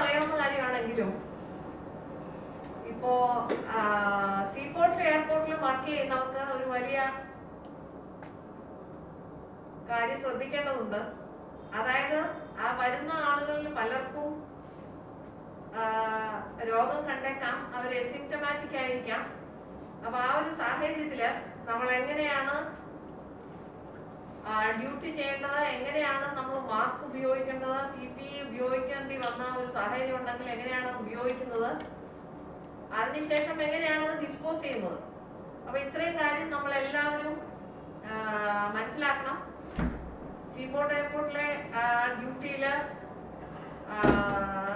അറിയാവുന്ന കാര്യമാണെങ്കിലും ഇപ്പോ സീപോർട്ടിലും എയർപോർട്ടിലും വർക്ക് ചെയ്യുന്നവർക്ക് ഒരു വലിയ കാര്യം ശ്രദ്ധിക്കേണ്ടതുണ്ട്. അതായത് ആ വരുന്ന ആളുകളിൽ പലർക്കും രോഗം കണ്ടേക്കാം, അവർ എസിംപ്റ്റമാറ്റിക് ആയിരിക്കാം. അപ്പൊ ആ ഒരു സാഹചര്യത്തില് നമ്മൾ എങ്ങനെയാണ് ഡ്യൂട്ടി ചെയ്യേണ്ടത്, എങ്ങനെയാണ് നമ്മൾ മാസ്ക് ഉപയോഗിക്കേണ്ടത്, PPE ഉപയോഗിക്കേണ്ടി വന്ന ഒരു സാഹചര്യം ഉണ്ടെങ്കിൽ എങ്ങനെയാണ് ഉപയോഗിക്കുന്നത്, അതിനുശേഷം എങ്ങനെയാണ് ഡിസ്പോസ് ചെയ്യുന്നത്. അപ്പൊ ഇത്രയും കാര്യം നമ്മൾ എല്ലാവരും മനസ്സിലാക്കണം. സീപോർട്ട് എയർപോർട്ടിലെ ഡ്യൂട്ടിയില്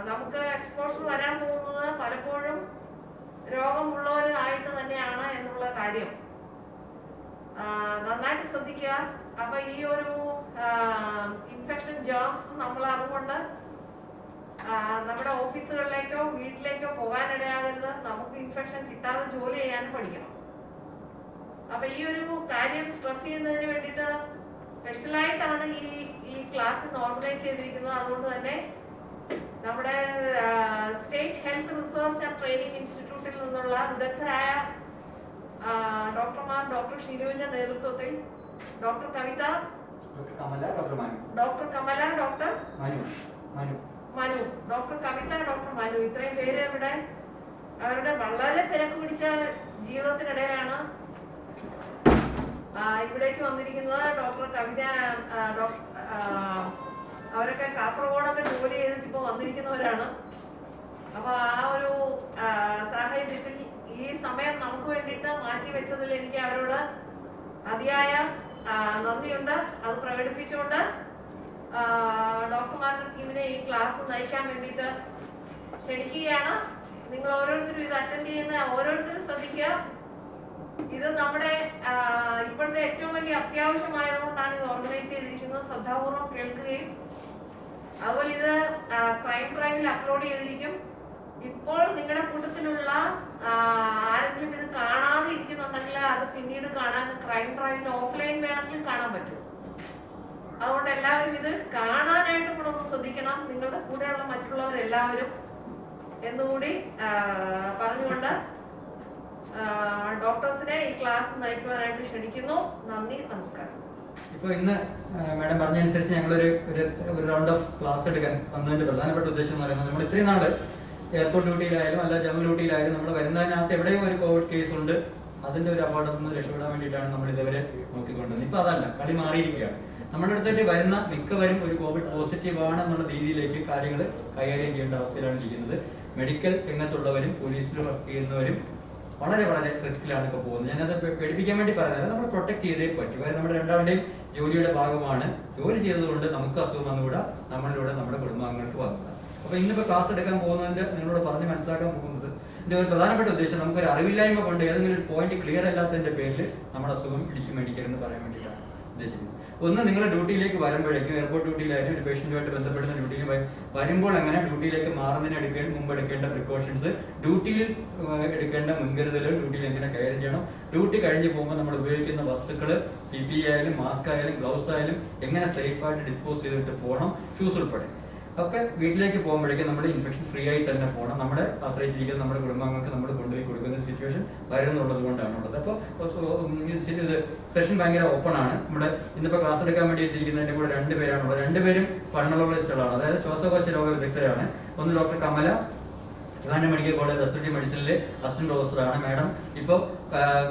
നമുക്ക് എക്സ്പോഷർ വരാൻ പോകുന്നത് പലപ്പോഴും രോഗമുള്ളവരായിട്ട് തന്നെയാണ് എന്നുള്ള കാര്യം നന്നായിട്ട് ശ്രദ്ധിക്കുക. അപ്പൊ ഈ ഒരു ഇൻഫെക്ഷൻ ജേംസ് നമ്മൾ അതുകൊണ്ട് നമ്മുടെ ഓഫീസുകളിലേക്കോ വീട്ടിലേക്കോ പോകാനിടയാകരുത്. നമുക്ക് ഇൻഫെക്ഷൻ കിട്ടാതെ ജോലി ചെയ്യാനും പഠിക്കണം. അപ്പൊ ഈ ഒരു കാര്യം സ്ട്രെസ് ചെയ്യുന്നതിന് വേണ്ടിയിട്ട് സ്പെഷ്യലായിട്ടാണ് ഈ ക്ലാസ് ഓർഗനൈസ് ചെയ്തിരിക്കുന്നത്. അതുകൊണ്ട് തന്നെ നമ്മുടെ state health research and training ഇൻസ്റ്റിറ്റ്യൂട്ടിൽ നിന്നുള്ള വിദഗ്ധരായ ഡോക്ടർമാർ, ഡോക്ടർ ഷിനുവിന്റെ നേതൃത്വത്തിൽ doctor Kavitha, doctor Kamala, doctor Manu, doctor Kavitha, doctor Manu, ഇത്രയും പേര് ഇവിടെ അവരുടെ വളരെ തിരക്ക് പിടിച്ച ജീവിതത്തിനിടയിലാണ് ഇവിടേക്ക് വന്നിരിക്കുന്നത്. ഡോക്ടർ കവിത അവരൊക്കെ കാസർഗോഡൊക്കെ ജോലി ചെയ്തിട്ട് ഇപ്പൊ വന്നിരിക്കുന്നവരാണ്. അപ്പൊ ആ ഒരു സാഹചര്യത്തിൽ ഈ സമയം നമുക്ക് വേണ്ടിയിട്ട് മാറ്റി വെച്ചതിൽ എനിക്ക് അവരോട് അതിയായ നന്ദിയുണ്ട്. അത് പ്രകടിപ്പിച്ചുകൊണ്ട് ഡോക്ടർമാരുടെ ടീമിനെ ഈ ക്ലാസ് നയിക്കാൻ വേണ്ടിയിട്ട് ക്ഷണിക്കുകയാണ്. നിങ്ങൾ ഓരോരുത്തരും ഇത് അറ്റൻഡ് ചെയ്യുന്ന ഓരോരുത്തരും ശ്രദ്ധിക്കുക. ഇത് നമ്മുടെ ഇപ്പോഴത്തെ ഏറ്റവും വലിയ അത്യാവശ്യമായതുകൊണ്ടാണ് ഇത് ഓർഗനൈസ് ചെയ്തിരിക്കുന്നത്. ശ്രദ്ധാപൂർവ്വം കേൾക്കുകയും അതുപോലെ ഇത് ക്രൈം ഡ്രൈവിൽ അപ്ലോഡ് ചെയ്തിരിക്കും. ഇപ്പോൾ നിങ്ങളുടെ കൂട്ടത്തിലുള്ള ആരെങ്കിലും ഇത് കാണാതെ ഇരിക്കുന്നുണ്ടെങ്കിൽ അത് പിന്നീട് കാണാൻ ക്രൈം ഡ്രൈവിൽ ഓഫ്ലൈൻ വേണമെങ്കിലും കാണാൻ പറ്റും. അതുകൊണ്ട് എല്ലാവരും ഇത് കാണാനായിട്ട് കൂടെ ഒന്ന് ശ്രദ്ധിക്കണം, നിങ്ങളുടെ കൂടെയുള്ള മറ്റുള്ളവരെല്ലാവരും എന്നുകൂടി പറഞ്ഞുകൊണ്ട് ഡോക്ടേഴ്സിനെ ഈ ക്ലാസ് നയിക്കുവാനായിട്ട് ക്ഷണിക്കുന്നു. നന്ദി, നമസ്കാരം. ഇപ്പോൾ ഇന്ന് മാഡം പറഞ്ഞതനുസരിച്ച് ഞങ്ങളൊരു റൗണ്ട് ഓഫ് ക്ലാസ് എടുക്കാൻ വന്നതിന്റെ പ്രധാനപ്പെട്ട ഉദ്ദേശം എന്ന് പറയുന്നത്, നമ്മൾ ഇത്രയും നാള് എയർപോർട്ട് ഡ്യൂട്ടിയിലായാലും അല്ല ജനറൽ ഡ്യൂട്ടിയിലായാലും നമ്മൾ വരുന്നതിനകത്ത് എവിടെയും ഒരു കോവിഡ് കേസ് ഉണ്ട്, അതിന്റെ ഒരു അപകടത്തിൽ നിന്ന് രക്ഷപ്പെടാൻ വേണ്ടിയിട്ടാണ് നമ്മൾ ഇതുവരെ നോക്കിക്കൊണ്ടത്. ഇപ്പൊ അതല്ല, കളി മാറിയിരിക്കുകയാണ്. നമ്മുടെ അടുത്തേക്ക് വരുന്ന മിക്കവരും ഒരു കോവിഡ് പോസിറ്റീവ് ആണെന്നുള്ള രീതിയിലേക്ക് കാര്യങ്ങൾ കൈകാര്യം ചെയ്യേണ്ട അവസ്ഥയിലാണ് ഇരിക്കുന്നത്. മെഡിക്കൽ രംഗത്തുള്ളവരും പോലീസിൽ വർക്ക് ചെയ്യുന്നവരും വളരെ വളരെ റിസ്കിലാണ് ഇപ്പോൾ പോകുന്നത്. ഞാനത് പേടിപ്പിക്കാൻ വേണ്ടി പറയുന്നത്, നമ്മൾ പ്രൊട്ടക്ട് ചെയ്തേ പറ്റൂ. കാര്യം നമ്മുടെ രണ്ടാളുടെയും ജോലിയുടെ ഭാഗമാണ്. ജോലി ചെയ്തതുകൊണ്ട് നമുക്ക് അസുഖം വന്നുകൂടാ, നമ്മളിലൂടെ നമ്മുടെ കുടുംബാംഗങ്ങൾക്ക് വന്നുകൂടാ. അപ്പോൾ ഇന്നിപ്പോൾ ക്ലാസ് എടുക്കാൻ പോകുന്നതിന്റെ നിങ്ങളോട് പറഞ്ഞ് മനസ്സിലാക്കാൻ പോകുന്നത് ഇതിന്റെ ഒരു പ്രധാനപ്പെട്ട ഉദ്ദേശം, നമുക്കൊരു അറിവില്ലായ്മ കൊണ്ട് ഏതെങ്കിലും ഒരു പോയിന്റ് ക്ലിയർ അല്ലാത്തതിന്റെ പേരിൽ നമ്മുടെ അസുഖം ഇടിച്ചു മേടിക്കരുതെന്ന് പറയാൻ വേണ്ടിയിട്ടാണ് ഉദ്ദേശിക്കുന്നത്. ഒന്ന്, നിങ്ങൾ ഡ്യൂട്ടിയിലേക്ക് വരുമ്പോഴേക്കും എയർപോർട്ട് ഡ്യൂട്ടിയിലായാലും ഒരു പേഷ്യന്റുമായിട്ട് ബന്ധപ്പെടുന്ന ഡ്യൂട്ടിയിൽ വരുമ്പോൾ അങ്ങനെ ഡ്യൂട്ടിയിലേക്ക് മാറുന്നതിന് മുമ്പ് എടുക്കേണ്ട പ്രിക്കോഷൻസ്, ഡ്യൂട്ടിയിൽ എടുക്കേണ്ട മുൻകരുതലുകൾ, ഡ്യൂട്ടിയിൽ എങ്ങനെ കൈകാര്യം ചെയ്യണം, ഡ്യൂട്ടി കഴിഞ്ഞ് പോകുമ്പോൾ നമ്മൾ ഉപയോഗിക്കുന്ന വസ്തുക്കൾ PPE ആയാലും മാസ്ക് ആയാലും ഗ്ലൗസ് ആയാലും എങ്ങനെ സേഫായിട്ട് ഡിസ്പോസ് ചെയ്തിട്ട് പോകണം, ഷൂസ് ഉൾപ്പെടെ ഒക്കെ വീട്ടിലേക്ക് പോകുമ്പോഴേക്കും നമ്മൾ ഇൻഫെക്ഷൻ ഫ്രീ ആയി തന്നെ പോകണം. നമ്മളെ ആശ്രയിച്ചിരിക്കുന്ന നമ്മുടെ കുടുംബാംഗങ്ങൾക്ക് നമ്മൾ കൊണ്ടുപോയി കൊടുക്കുന്ന ഒരു സിറ്റുവേഷൻ വരുന്നുള്ളത് കൊണ്ടാണുള്ളത്. അപ്പോൾ ഇത് സെഷൻ ഭയങ്കര ഓപ്പൺ ആണ്. നമ്മുടെ ഇന്നിപ്പോൾ ക്ലാസ് എടുക്കാൻ വേണ്ടി എത്തിയിരിക്കുന്നതിൻ്റെ കൂടെ 2 പേരാണുള്ളത്. 2 പേരും പൾമണോളജിസ്റ്റുകളാണ്, അതായത് ശ്വാസകോശ രോഗ വിദഗ്ധരാണ്. ഒന്ന് doctor Kamala, Trivandrum medical college respiratory മെഡിസിനിലെ അസിസ്റ്റന്റ് പ്രൊഫസറാണ്. മാഡം ഇപ്പോൾ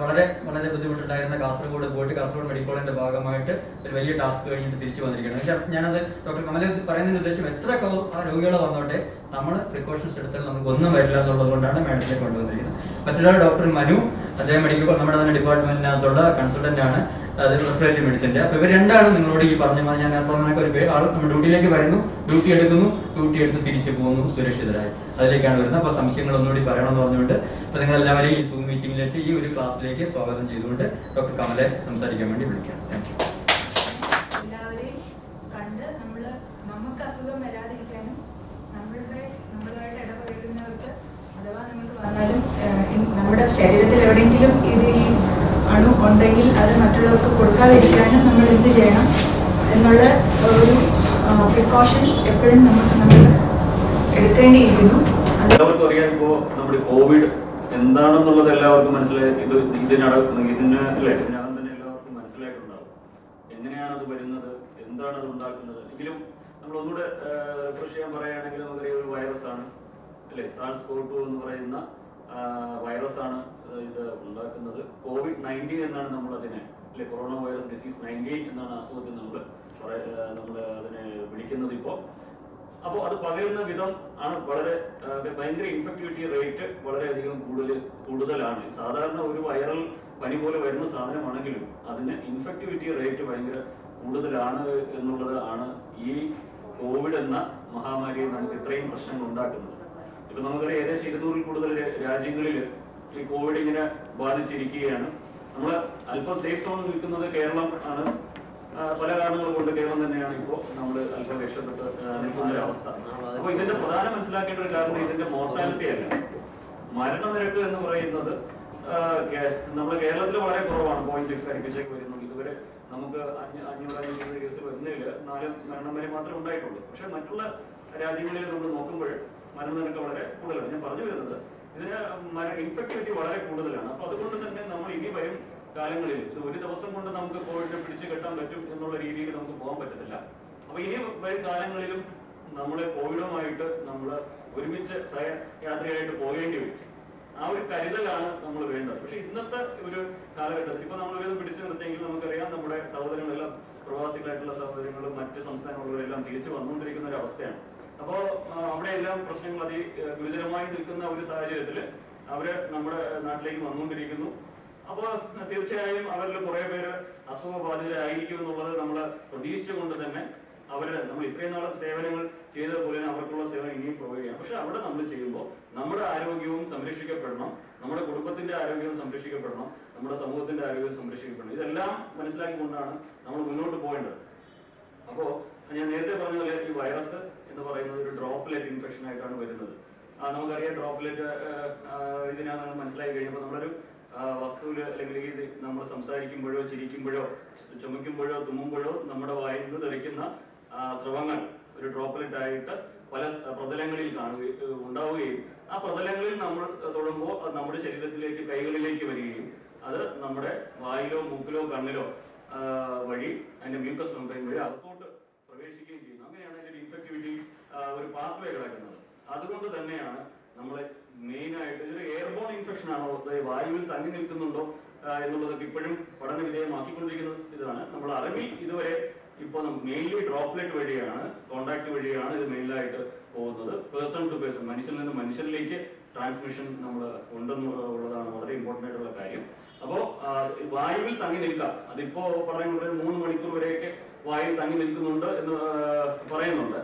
വളരെ വളരെ ബുദ്ധിമുട്ടുണ്ടായിരുന്ന കാസർഗോഡ് പോയിട്ട് കാസർഗോഡ് മെഡിക്കൽ കോളേജിന്റെ ഭാഗമായിട്ട് ഒരു വലിയ ടാസ്ക് കഴിഞ്ഞിട്ട് തിരിച്ചു വന്നിരിക്കുകയാണ്. ഞാനത് ഡോക്ടർ കമല പറയുന്നതിന് ഉദ്ദേശം, എത്ര രോഗികൾ വന്നോട്ടെ നമ്മൾ പ്രിക്കോഷൻസ് എടുത്താൽ നമുക്ക് ഒന്നും വരില്ല എന്നുള്ളത് കൊണ്ടാണ് മാഡത്തിനെ കൊണ്ടുവന്നിരിക്കുന്നത്. മറ്റൊരാൾ ഡോക്ടർ മനു, അദ്ദേഹം മെഡിക്കൽ നമ്മുടെ തന്നെ ഡിപ്പാർട്ട്മെന്റിനകത്തുള്ള കൺസൾട്ടന്റ് ആണ്, അത് റെസ്പിറേറ്ററി മെഡിസിന്റെ. അപ്പോൾ ഇവർ രണ്ടാളും നിങ്ങളോട് ഈ പറഞ്ഞ ഞാൻ പറഞ്ഞ ഒരു ആൾ നമ്മൾ ഡ്യൂട്ടിയിലേക്ക് വരുന്നു, ഡ്യൂട്ടി എടുക്കുന്നു, ഡ്യൂട്ടി എടുത്ത് തിരിച്ചു പോകുന്നു സുരക്ഷിതരായി. അതിലേക്കാണ് വരുന്നത്. അപ്പോൾ സംശയങ്ങൾ ഒന്നുകൂടി പറയണമെന്ന് പറഞ്ഞുകൊണ്ട് അപ്പോൾ നിങ്ങളെല്ലാവരെയും ഈ സൂം മീറ്റിംഗിലേക്ക് ഈ ഒരു ക്ലാസ്സിലേക്ക് സ്വാഗതം ചെയ്തുകൊണ്ട് ഡോക്ടർ കമലെ സംസാരിക്കാൻ വേണ്ടി വിളിക്കാം. Thank you. എല്ലാവരെയും കണ്ട് നമുക്ക് അസുഖം വരാതിരിക്കാനും നമ്മളുമായിട്ട് ഇടപഴകുന്നവർക്ക് അഥവാ നമുക്ക് വന്നാലും നമ്മുടെ ശരീരത്തിൽ എവിടെയെങ്കിലും ഇത് ഈ അണു ഉണ്ടെങ്കിൽ അത് മറ്റുള്ളവർക്ക് കൊടുക്കാതിരിക്കാനും നമ്മൾ എന്ത് ചെയ്യണം എന്നുള്ള ഒരു പ്രിക്കോഷൻ എപ്പോഴും നമ്മൾ എടുക്കേണ്ടിയിരിക്കുന്നു. എല്ലാവർക്കും അറിയാം, ഇപ്പോൾ നമ്മുടെ കോവിഡ് എന്താണെന്നുള്ളത് എല്ലാവർക്കും മനസ്സിലായി. ഇതിനകം തന്നെ എല്ലാവർക്കും മനസ്സിലായിട്ടുണ്ടാവും എങ്ങനെയാണ് അത് വരുന്നത്, എന്താണ് അത് ഉണ്ടാക്കുന്നത്. എങ്കിലും നമ്മൾ ഒന്നുകൂടെ റിഫ്രഷ് ചെയ്യാൻ പറയുകയാണെങ്കിൽ നമുക്കറിയാം ഒരു വൈറസാണ് അല്ലേ, SARS-CoV-2 എന്ന് പറയുന്ന വൈറസാണ് ഇത് ഉണ്ടാക്കുന്നത്. COVID-19 എന്നാണ് നമ്മൾ അതിനെ അല്ലെ, കൊറോണ വൈറസ് ഡിസീസ് 19 എന്നാണ് അസുഖത്തിൽ നമ്മൾ അതിനെ വിളിക്കുന്നത് ഇപ്പോൾ. അപ്പോൾ അത് പകരുന്ന വിധം ആണ് വളരെ ഭയങ്കര ഇൻഫെക്ടിവിറ്റി റേറ്റ് വളരെയധികം കൂടുതലാണ്. സാധാരണ ഒരു വൈറൽ പനി പോലെ വരുന്ന സാധനമാണെങ്കിലും അതിന് ഇൻഫെക്ടിവിറ്റി റേറ്റ് ഭയങ്കര കൂടുതലാണ് എന്നുള്ളത് ആണ് ഈ കോവിഡ് എന്ന മഹാമാരിയിൽ നമുക്ക് ഇത്രയും പ്രശ്നങ്ങൾ ഉണ്ടാക്കുന്നത്. ഇപ്പൊ നമുക്കറിയാം ഏകദേശം 200-ൽ കൂടുതൽ രാജ്യങ്ങളിൽ ഈ കോവിഡ് ഇങ്ങനെ ബാധിച്ചിരിക്കുകയാണ്. നമ്മൾ അല്പം സേഫ് സോണിൽ നിൽക്കുന്നത് കേരളം ആണ്. പല കാരണങ്ങൾ കൊണ്ട് കേരളം തന്നെയാണ് ഇപ്പോൾ നമ്മൾ അല്പം രക്ഷപ്പെട്ട് നിൽക്കുന്ന ഒരു അവസ്ഥ. അപ്പൊ ഇതിന്റെ പ്രധാനം മനസ്സിലാക്കേണ്ട ഒരു കാരണം ഇതിന്റെ മോർട്ടാലിറ്റി അല്ല, മരണനിരക്ക് എന്ന് പറയുന്നത് നമ്മുടെ കേരളത്തിൽ വളരെ കുറവാണ്. 0.6 അടുപ്പിച്ചേക്ക് വരുന്നു. ഇതുവരെ നമുക്ക് 500 കേസ് വരുന്നതിൽ 4 മരണം വരെ മാത്രമേ ഉണ്ടായിട്ടുള്ളൂ. പക്ഷെ മറ്റുള്ള രാജ്യങ്ങളിൽ നമ്മൾ നോക്കുമ്പോൾ മരണനിരക്ക് വളരെ കൂടുതലാണ്. ഞാൻ പറഞ്ഞു വരുന്നത് ഇതിന് ഇൻഫെക്ടിവിറ്റി വളരെ കൂടുതലാണ്. അപ്പൊ അതുകൊണ്ട് തന്നെ നമ്മൾ ഇനി വരും കാലങ്ങളിൽ ഇത് ഒരു ദിവസം കൊണ്ട് നമുക്ക് കോവിഡ് പിടിച്ചു കെട്ടാൻ പറ്റും എന്നുള്ള രീതിയിൽ നമുക്ക് പോകാൻ പറ്റത്തില്ല. അപ്പൊ ഇനി വരും കാലങ്ങളിലും നമ്മൾ കോവിഡുമായിട്ട് നമ്മൾ ഒരുമിച്ച് യാത്രയായിട്ട് പോകേണ്ടി വരും. ആ ഒരു കരുതലാണ് നമ്മൾ വേണ്ടത്. പക്ഷെ ഇന്നത്തെ ഒരു കാലഘട്ടത്തിൽ ഇപ്പൊ നമ്മൾ ഒരു പിടിച്ചു നിർത്തിയെങ്കിൽ നമുക്കറിയാം നമ്മുടെ സഹോദരങ്ങളെല്ലാം പ്രവാസികളായിട്ടുള്ള സഹോദരങ്ങളും മറ്റ് സംസ്ഥാനങ്ങളിലെല്ലാം തിരിച്ചു വന്നുകൊണ്ടിരിക്കുന്ന ഒരു അവസ്ഥയാണ്. അപ്പോൾ അവിടെയെല്ലാം പ്രശ്നങ്ങൾ ഗുരുതരമായി നിൽക്കുന്ന ഒരു സാഹചര്യത്തിൽ അവര് നമ്മുടെ നാട്ടിലേക്ക് വന്നുകൊണ്ടിരിക്കുന്നു. അപ്പോൾ തീർച്ചയായും അവരിൽ കുറെ പേര് അസുഖബാധിതരായിരിക്കും എന്നുള്ളത് നമ്മൾ പ്രതീക്ഷിച്ചുകൊണ്ട് തന്നെ നമ്മൾ ഇത്രയും നാളെ സേവനങ്ങൾ ചെയ്തതുപോലെ അവർക്കുള്ള സേവനം ഇനിയും പ്രൊവൈഡ് ചെയ്യാം. പക്ഷെ അവിടെ നമ്മൾ ചെയ്യുമ്പോൾ നമ്മുടെ ആരോഗ്യവും സംരക്ഷിക്കപ്പെടണം, നമ്മുടെ കുടുംബത്തിന്റെ ആരോഗ്യവും സംരക്ഷിക്കപ്പെടണം, നമ്മുടെ സമൂഹത്തിന്റെ ആരോഗ്യവും സംരക്ഷിക്കപ്പെടണം. ഇതെല്ലാം മനസ്സിലാക്കിക്കൊണ്ടാണ് നമ്മൾ മുന്നോട്ട് പോകേണ്ടത്. അപ്പോൾ ഞാൻ നേരത്തെ പറഞ്ഞ പോലെ ഈ വൈറസ് എന്ന് പറയുന്നത് ഒരു ഡ്രോപ്ലെറ്റ് ഇൻഫെക്ഷൻ ആയിട്ടാണ് വരുന്നത്. നമുക്കറിയാം ഡ്രോപ്ലെറ്റ് ഇതിനാണ് മനസ്സിലാക്കി കഴിഞ്ഞപ്പോൾ നമ്മളൊരു വസ്തുവിൽ അല്ലെങ്കിൽ ഇത് നമ്മൾ സംസാരിക്കുമ്പോഴോ ചിരിക്കുമ്പോഴോ ചുമയ്ക്കുമ്പോഴോ തുമ്മുമ്പോഴോ നമ്മുടെ വായിൽ നിന്ന് തെറിക്കുന്ന സ്രവങ്ങൾ ഒരു ഡ്രോപ്ലെറ്റ് ആയിട്ട് പല പ്രതലങ്ങളിൽ ഉണ്ടാവുകയും ആ പ്രതലങ്ങളിൽ നമ്മൾ തൊടുമ്പോൾ അത് നമ്മുടെ ശരീരത്തിലേക്ക് കൈകളിലേക്ക് വരികയും അത് നമ്മുടെ വായിലോ മൂക്കിലോ കണ്ണിലോ വഴി അതിന്റെ മ്യൂക്കസ് മെംബ്രെയിൻ വഴി അകത്തോട്ട് പ്രവേശിക്കുകയും ചെയ്യുന്നു. അങ്ങനെയാണ് അതിന്റെ ഇൻഫെക്ടിവിറ്റി ഒരു പാത്വേ കിടക്കുന്നത്. അതുകൊണ്ട് തന്നെയാണ് നമ്മളെ മെയിനായിട്ട് ഇതൊരു എയർബോൺ ഇൻഫെക്ഷൻ ആണോ, വായുവിൽ തങ്ങി നിൽക്കുന്നുണ്ടോ എന്നുള്ളതൊക്കെ ഇപ്പോഴും പഠന വിധേയമാക്കിക്കൊണ്ടിരിക്കുന്ന ഇതാണ്. നമ്മൾ അറിവിൽ ഇതുവരെ ഇപ്പോൾ മെയിൻലി ഡ്രോപ്ലെറ്റ് വഴിയാണ്, കോണ്ടാക്ട് വഴിയാണ് ഇത് മെയിനായിട്ട് പോകുന്നത്. പേഴ്സൺ ടു പേഴ്സൺ, മനുഷ്യനിൽ നിന്ന് മനുഷ്യരിലേക്ക് ട്രാൻസ്മിഷൻ നമ്മൾ ഉണ്ടെന്നുള്ളതാണ് വളരെ ഇമ്പോർട്ടൻ്റ് ആയിട്ടുള്ള കാര്യം. അപ്പോൾ വായുവിൽ തങ്ങി നിൽക്കാം. അതിപ്പോ പറയുന്നത് 3 മണിക്കൂർ വരെയൊക്കെ വായുവിൽ തങ്ങി നിൽക്കുന്നുണ്ട് എന്ന് പറയുന്നുണ്ട്.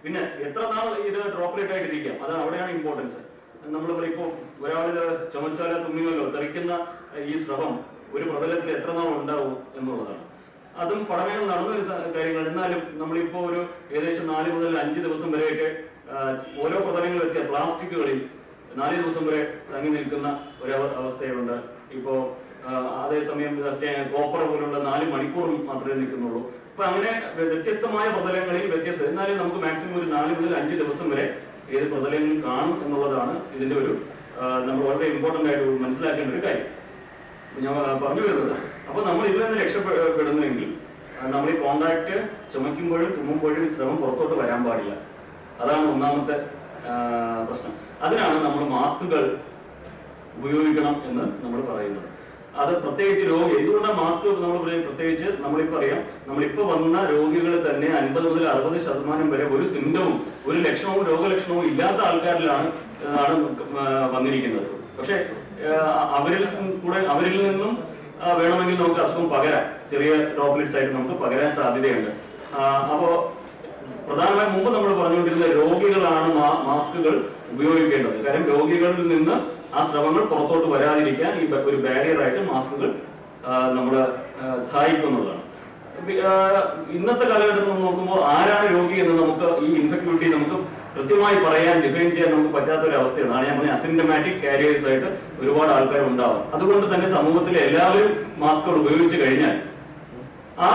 പിന്നെ എത്ര നാൾ ഇത് ഡ്രോപ്ലെറ്റ് ആയിട്ടിരിക്കാം, അതാണ് അവിടെയാണ് ഇമ്പോർട്ടൻസ്. നമ്മൾ ഇപ്പോൾ ഒരാളിത് ചുമച്ചാലോ തുമ്മിയാലോ തെറിക്കുന്ന ഈ സ്രവം ഒരു പ്രതലത്തിൽ എത്ര നാൾ ഉണ്ടാവും എന്നുള്ളതാണ്. അതും പഠനങ്ങൾ നടന്നൊരു കാര്യങ്ങൾ. എന്നാലും നമ്മളിപ്പോ ഒരു ഏകദേശം 4 മുതൽ 5 ദിവസം വരെയൊക്കെ ഓരോ പ്രതലങ്ങളിലെത്തിയ പ്ലാസ്റ്റിക്കുകളിൽ 4 ദിവസം വരെ തങ്ങി നിൽക്കുന്ന ഒരു അവസ്ഥയുണ്ട്. ഇപ്പോ അതേസമയം കോപ്പർ പോലുള്ള 4 മണിക്കൂർ മാത്രമേ നിൽക്കുന്നുള്ളൂ. അപ്പൊ അങ്ങനെ വ്യത്യസ്തമായ പ്രതലങ്ങളിൽ എന്നാലും നമുക്ക് മാക്സിമം ഒരു 4 മുതൽ 5 ദിവസം വരെ ഏത് പ്രതലങ്ങളിൽ കാണും എന്നുള്ളതാണ് ഇതിന്റെ ഒരു നമ്മൾ വളരെ ഇമ്പോർട്ടന്റ് ആയിട്ട് മനസ്സിലാക്കേണ്ട ഒരു കാര്യം. ഞാൻ പറഞ്ഞു വരുന്നത്, അപ്പൊ നമ്മൾ ഇതിൽ നിന്ന് രക്ഷപ്പെടുന്നുവെങ്കിൽ നമ്മൾ ഈ കോണ്ടാക്ട് ചുമയ്ക്കുമ്പോഴും തുമ്മുമ്പോഴും ഈ ശ്രമം പുറത്തോട്ട് വരാൻ പാടില്ല. അതാണ് ഒന്നാമത്തെ പ്രശ്നം. അതിനാണ് നമ്മൾ മാസ്കുകൾ ഉപയോഗിക്കണം എന്ന് നമ്മൾ പറയുന്നത്. അത് പ്രത്യേകിച്ച് എന്തുകൊണ്ടാണ് മാസ്ക് നമ്മൾ പ്രത്യേകിച്ച് നമ്മളിപ്പോ അറിയാം, നമ്മളിപ്പോ വന്ന രോഗികൾ തന്നെ 50 മുതൽ 60% വരെ ഒരു സിംറ്റവും ഒരു ലക്ഷണവും രോഗലക്ഷണവും ഇല്ലാത്ത ആൾക്കാരിലാണ് വന്നിരിക്കുന്നത്. പക്ഷെ അവരിൽ നിന്നും വേണമെങ്കിൽ നമുക്ക് അസുഖം പകരാം, ചെറിയ ഡ്രോപ്ലെറ്റ്സ് ആയിട്ട് നമുക്ക് പകരാൻ സാധ്യതയുണ്ട്. അപ്പോ പ്രധാനമായും മുമ്പ് നമ്മൾ പറഞ്ഞുകൊണ്ടിരുന്ന രോഗികളാണ് മാസ്കുകൾ ഉപയോഗിക്കേണ്ടത്. കാര്യം രോഗികളിൽ നിന്ന് ആ സ്രവങ്ങൾ പുറത്തോട്ട് വരാതിരിക്കാൻ ഈ ഒരു ബാരിയർ ആയിട്ട് മാസ്കുകൾ നമ്മളെ സഹായിക്കുന്നതാണ്. ഇന്നത്തെ കാലഘട്ടത്തിൽ നോക്കുമ്പോൾ ആരാണ് രോഗി എന്ന് നമുക്ക് ഈ ഇൻഫെക്ടിവിറ്റി നമുക്ക് കൃത്യമായി ഡിഫൈൻ ചെയ്യാൻ നമുക്ക് പറ്റാത്ത ഒരു അവസ്ഥയാണ്. ഞാൻ പറഞ്ഞ അസിംറ്റമാറ്റിക് കാരിയേഴ്സ് ആയിട്ട് ഒരുപാട് ആൾക്കാർ ഉണ്ടാവും. അതുകൊണ്ട് തന്നെ സമൂഹത്തിലെ എല്ലാവരും മാസ്കുകൾ ഉപയോഗിച്ചു കഴിഞ്ഞാൽ ആ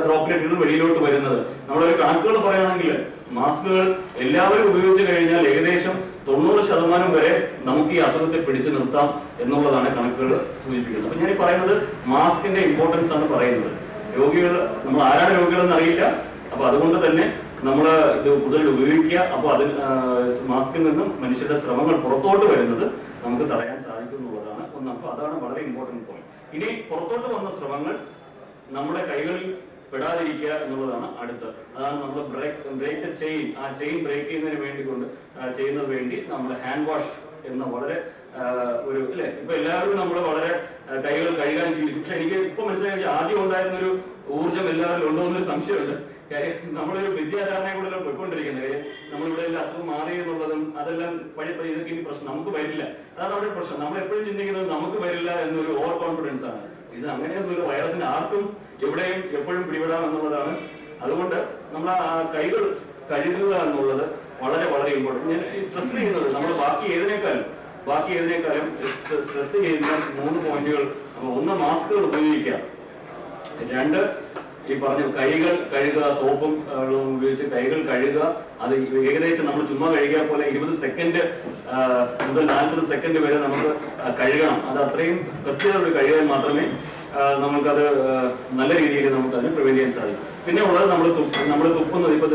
ഡ്രോപ്ലെറ്റുകൾ വെളിയിലോട്ട് വരുന്നത്. നമ്മളൊരു കണക്കുകൾ പറയുകയാണെങ്കിൽ മാസ്കുകൾ എല്ലാവരും ഉപയോഗിച്ച് കഴിഞ്ഞാൽ ഏകദേശം 90% വരെ നമുക്ക് ഈ അസുഖത്തെ പിടിച്ചു നിർത്താം എന്നുള്ളതാണ് കണക്കുകൾ സൂചിപ്പിക്കുന്നത്. അപ്പൊ ഞാൻ ഈ പറയുന്നത് മാസ്കിന്റെ ഇമ്പോർട്ടൻസ് ആണ് പറയുന്നത്. രോഗികൾ, നമ്മൾ ആരാണ് രോഗികളെന്ന് അറിയില്ല. അപ്പൊ അതുകൊണ്ട് തന്നെ നമ്മൾ ഇത് കൂടുതൽ ഉപയോഗിക്കുക. അപ്പോൾ അതിൽ മാസ്കിൽ നിന്നും മനുഷ്യരുടെ ശ്രമങ്ങൾ പുറത്തോട്ട് വരുന്നത് നമുക്ക് തടയാൻ സാധിക്കും എന്നുള്ളതാണ് ഒന്ന്. അപ്പൊ അതാണ് വളരെ ഇമ്പോർട്ടന്റ് പോയിന്റ്. ഇനി പുറത്തോട്ട് വന്ന ശ്രമങ്ങൾ നമ്മുടെ കൈകളിൽ പെടാതിരിക്കുക എന്നുള്ളതാണ് അടുത്ത്. അതാണ് നമ്മൾ ബ്രേക്ക് ദ ചെയിൻ. ആ ചെയിൻ ബ്രേക്ക് ചെയ്യുന്നതിന് വേണ്ടി നമ്മൾ ഹാൻഡ് വാഷ് എന്ന വളരെ ഒരു അല്ലെ, ഇപ്പൊ എല്ലാവരും നമ്മൾ വളരെ കൈകൾ കഴുകാൻ ശീലിച്ചു. പക്ഷെ എനിക്ക് ഇപ്പൊ മനസ്സിലായി ആദ്യം ഉണ്ടായിരുന്ന ഒരു ഊർജ്ജം എല്ലാവരും ഉണ്ടോ എന്നൊരു സംശയമുണ്ട്. കാര്യം നമ്മളൊരു വിദ്യാധാരണയെ കൂടെ പോയിക്കൊണ്ടിരിക്കുന്നത്. കാര്യം നമ്മളിവിടെ എല്ലാം അസുഖം മാറി എന്നുള്ളതും അതെല്ലാം പഴയ ഇതൊക്കെ ഇനി പ്രശ്നം നമുക്ക് വരില്ല, അതാണ് അവിടെ പ്രശ്നം. നമ്മൾ എപ്പോഴും ചിന്തിക്കുന്നത് നമുക്ക് വരില്ല എന്നൊരു ഓവർ കോൺഫിഡൻസ് ആണ്. ഇത് അങ്ങനെയൊന്നും വൈറസിന് ആർക്കും എവിടെയും എപ്പോഴും പിടിപെടാം എന്നുള്ളതാണ്. അതുകൊണ്ട് നമ്മൾ ആ കൈകൾ കഴുകുക എന്നുള്ളത് വളരെ വളരെ ഇമ്പോർട്ടൻറ്റ്. ഞാൻ ഈ സ്ട്രെസ് ചെയ്യുന്നത് നമ്മൾ ബാക്കി ഏതിനേക്കാളും സ്ട്രെസ് ചെയ്യുന്ന 3 പോയിന്റുകൾ. ഒന്ന്, മാസ്കുകൾ ഉപയോഗിക്കുക. 2, ഈ പറഞ്ഞ കൈകൾ കഴുകുക, സോപ്പും ഉപയോഗിച്ച് കൈകൾ കഴുകുക. അത് ഏകദേശം നമ്മൾ ചുമ്മാ കഴുകിയ പോലെ 20 സെക്കൻഡ് മുതൽ 40 സെക്കൻഡ് വരെ നമുക്ക് കഴുകണം. അത് അത്രയും കൃത്യതയോടെ കഴുകാൻ മാത്രമേ നമുക്കത് നല്ല രീതിയിൽ നമുക്ക് അതിനെ പ്രിവെന്റ് ചെയ്യാൻ സാധിക്കും. പിന്നെ ഉള്ളത് നമ്മൾ തുപ്പുന്നത്. ഇപ്പൊ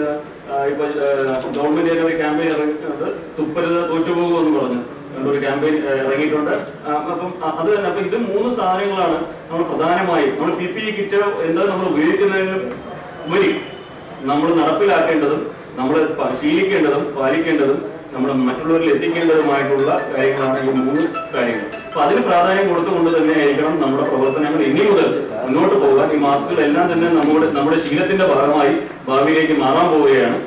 ഗവൺമെന്റ് ക്യാമ്പയിൻ ഇറങ്ങിയിട്ടുണ്ട്, തുപ്പരുത് തോറ്റുപോകും എന്ന് പറഞ്ഞു ഒരു ക്യാമ്പയിൻ ഇറങ്ങിയിട്ടുണ്ട്. അപ്പം അത് തന്നെ. അപ്പൊ ഇത് 3 സാധനങ്ങളാണ് നമ്മൾ പ്രധാനമായും നമ്മൾ PPE കിറ്റ് എന്താ നമ്മൾ ഉപയോഗിക്കുന്നതിന് ഉപരി നമ്മൾ നടപ്പിലാക്കേണ്ടതും നമ്മൾ ശീലിക്കേണ്ടതും പാലിക്കേണ്ടതും നമ്മൾ മറ്റുള്ളവരിൽ എത്തിക്കേണ്ടതുമായിട്ടുള്ള കാര്യങ്ങളാണ് ഈ 3 കാര്യങ്ങൾ. അപ്പൊ അതിന് പ്രാധാന്യം കൊടുത്തുകൊണ്ട് തന്നെ ആയിരിക്കണം നമ്മുടെ പ്രവർത്തനങ്ങൾ ഇനി മുതൽ മുന്നോട്ട് പോകാൻ. ഈ മാസ്കുകളെല്ലാം തന്നെ നമ്മുടെ ശീലത്തിന്റെ ഭാഗമായി ഭാവിയിലേക്ക് മാറാൻ പോവുകയാണ്.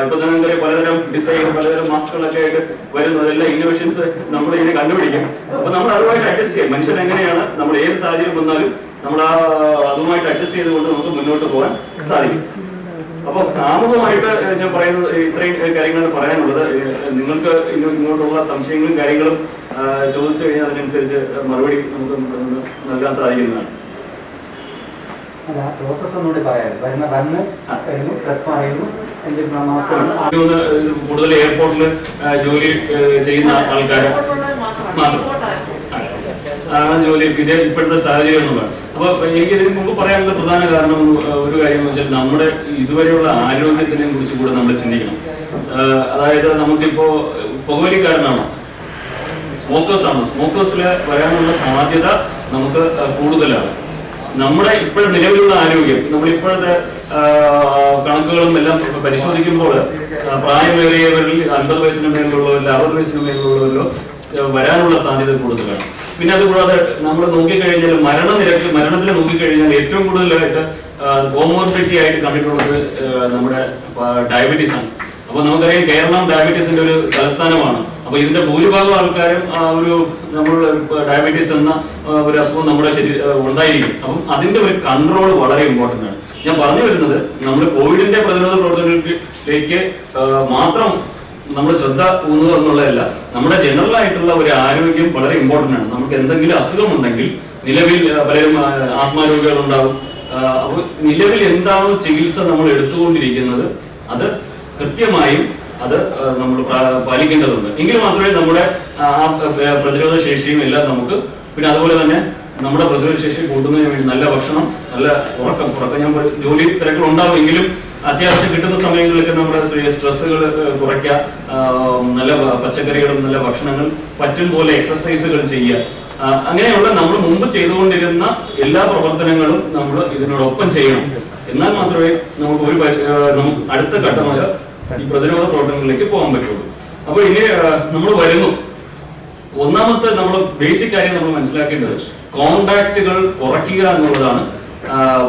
ഇപ്പൊ തന്നെ പലതരം ഡിസൈൻ, പലതരം മാസ്കുകളൊക്കെ ആയിട്ട് വരുന്നു. അതെല്ലാം ഇന്നോവേഷൻസ് നമ്മൾ ഇതിനെ കണ്ടുപിടിക്കും. അപ്പൊ നമ്മൾ അതുമായിട്ട് അഡ്ജസ്റ്റ് ചെയ്യും. മനുഷ്യൻ എങ്ങനെയാണ്, നമ്മൾ ഏത് സാഹചര്യം വന്നാലും നമ്മൾ അതുമായിട്ട് അഡ്ജസ്റ്റ് ചെയ്തുകൊണ്ട് നമുക്ക് മുന്നോട്ട് പോകാൻ സാധിക്കും. അപ്പൊ ആമുഖമായിട്ട് ഞാൻ പറയുന്നത് ഇത്രയും കാര്യങ്ങളാണ് പറയാനുള്ളത്. നിങ്ങൾക്ക് ഇങ്ങോട്ടുള്ള സംശയങ്ങളും കാര്യങ്ങളും ചോദിച്ചു കഴിഞ്ഞാൽ അതിനനുസരിച്ച് മറുപടി നമുക്ക് നൽകാൻ സാധിക്കുന്നതാണ്. കൂടുതൽ എയർപോർട്ടിൽ ജോലി ചെയ്യുന്ന ആൾക്കാരെ മാത്രം ആണ് ജോലി ഇപ്പോഴത്തെ സാഹചര്യം എന്നുള്ളത്. അപ്പൊ എനിക്ക് ഇതിന് മുമ്പ് പറയാനുള്ള പ്രധാന കാരണം ഒരു കാര്യം എന്ന് വെച്ചാൽ നമ്മുടെ ഇതുവരെയുള്ള ആരോഗ്യത്തിനെ കുറിച്ച് കൂടെ നമ്മൾ ചിന്തിക്കണം. അതായത് നമുക്കിപ്പോ പുകവലിക്കാരനാണോ, സ്മോക്കേഴ്സാണോ, സ്മോക്കേഴ്സിൽ വരാനുള്ള സാധ്യത നമുക്ക് കൂടുതലാണ്. നമ്മുടെ ഇപ്പോഴും നിലവിലുള്ള ആരോഗ്യം, നമ്മൾ ഇപ്പോഴത്തെ കണക്കുകളും എല്ലാം പരിശോധിക്കുമ്പോൾ പ്രായമേറിയവരിൽ 50 വയസ്സിന് മേലുള്ളവരിലോ 60 വയസ്സിന് മേലുള്ളവരിലോ വരാനുള്ള സാധ്യത കൂടുതലാണ്. പിന്നെ അതുകൂടാതെ നമ്മൾ നോക്കിക്കഴിഞ്ഞാൽ മരണത്തിൽ നോക്കിക്കഴിഞ്ഞാൽ ഏറ്റവും കൂടുതലായിട്ട് കോമോർബിഡിറ്റി ആയിട്ട് കണ്ടിട്ടുള്ളത് നമ്മുടെ ഡയബറ്റീസ് ആണ്. അപ്പൊ നമുക്കറിയാം കേരളം ഡയബറ്റീസിന്റെ ഒരു തലസ്ഥാനമാണ്. അപ്പൊ ഇതിന്റെ ഭൂരിഭാഗം ആൾക്കാരും നമ്മൾ ഡയബറ്റീസ് എന്ന ഒരു അസുഖം നമ്മുടെ ശരീരം ഉണ്ടായിരിക്കും. അപ്പം അതിന്റെ ഒരു കൺട്രോൾ വളരെ ഇമ്പോർട്ടന്റ് ആണ്. ഞാൻ പറഞ്ഞു വരുന്നത് നമ്മൾ കോവിഡിന്റെ പ്രതിരോധ പ്രവർത്തനങ്ങളിലേക്ക് മാത്രം നമ്മൾ ശ്രദ്ധ ഊന്നുക എന്നുള്ളതല്ല. നമ്മുടെ ജനറൽ ആയിട്ടുള്ള ഒരു ആരോഗ്യം വളരെ ഇമ്പോർട്ടന്റ് ആണ്. നമുക്ക് എന്തെങ്കിലും അസുഖമുണ്ടെങ്കിൽ, നിലവിൽ പലരും ആസ്മ രോഗികൾ ഉണ്ടാവും. അപ്പോൾ നിലവിൽ എന്താണോ ചികിത്സ നമ്മൾ എടുത്തുകൊണ്ടിരിക്കുന്നത് അത് കൃത്യമായും അത് നമ്മൾ പാലിക്കേണ്ടതുണ്ട്. എങ്കിൽ മാത്രമേ നമ്മുടെ പ്രതിരോധ ശേഷിയും എല്ലാം നമുക്ക്, പിന്നെ അതുപോലെ തന്നെ നമ്മുടെ പ്രതിരോധ ശേഷി കൂട്ടുന്നതിന് വേണ്ടി നല്ല ഭക്ഷണം, നല്ല ഉറക്കം ഞാൻ ജോലി തിരക്കുകൾ ഉണ്ടാവുമെങ്കിലും അത്യാവശ്യം കിട്ടുന്ന സമയങ്ങളിലൊക്കെ നമ്മുടെ സ്ട്രെസ്സുകൾ കുറയ്ക്കുക, നല്ല പച്ചക്കറികളും നല്ല ഭക്ഷണങ്ങൾ, പറ്റും പോലെ എക്സർസൈസുകൾ ചെയ്യുക. അങ്ങനെയുള്ള നമ്മൾ മുമ്പ് ചെയ്തുകൊണ്ടിരുന്ന എല്ലാ പ്രവർത്തനങ്ങളും നമ്മൾ ഇതിനോടൊപ്പം ചെയ്യണം. എന്നാൽ മാത്രമേ നമുക്ക് നമുക്ക് അടുത്ത ഘട്ടമായ ഈ പ്രതിരോധ പ്രവർത്തനങ്ങളിലേക്ക് പോകാൻ പറ്റുള്ളൂ. അപ്പൊ ഇനി നമ്മൾ വരുന്നു. ഒന്നാമത്തെ നമ്മൾ ബേസിക് കാര്യം നമ്മൾ മനസ്സിലാക്കേണ്ടത് കോണ്ടാക്റ്റുകൾ കുറയ്ക്കുക എന്നുള്ളതാണ്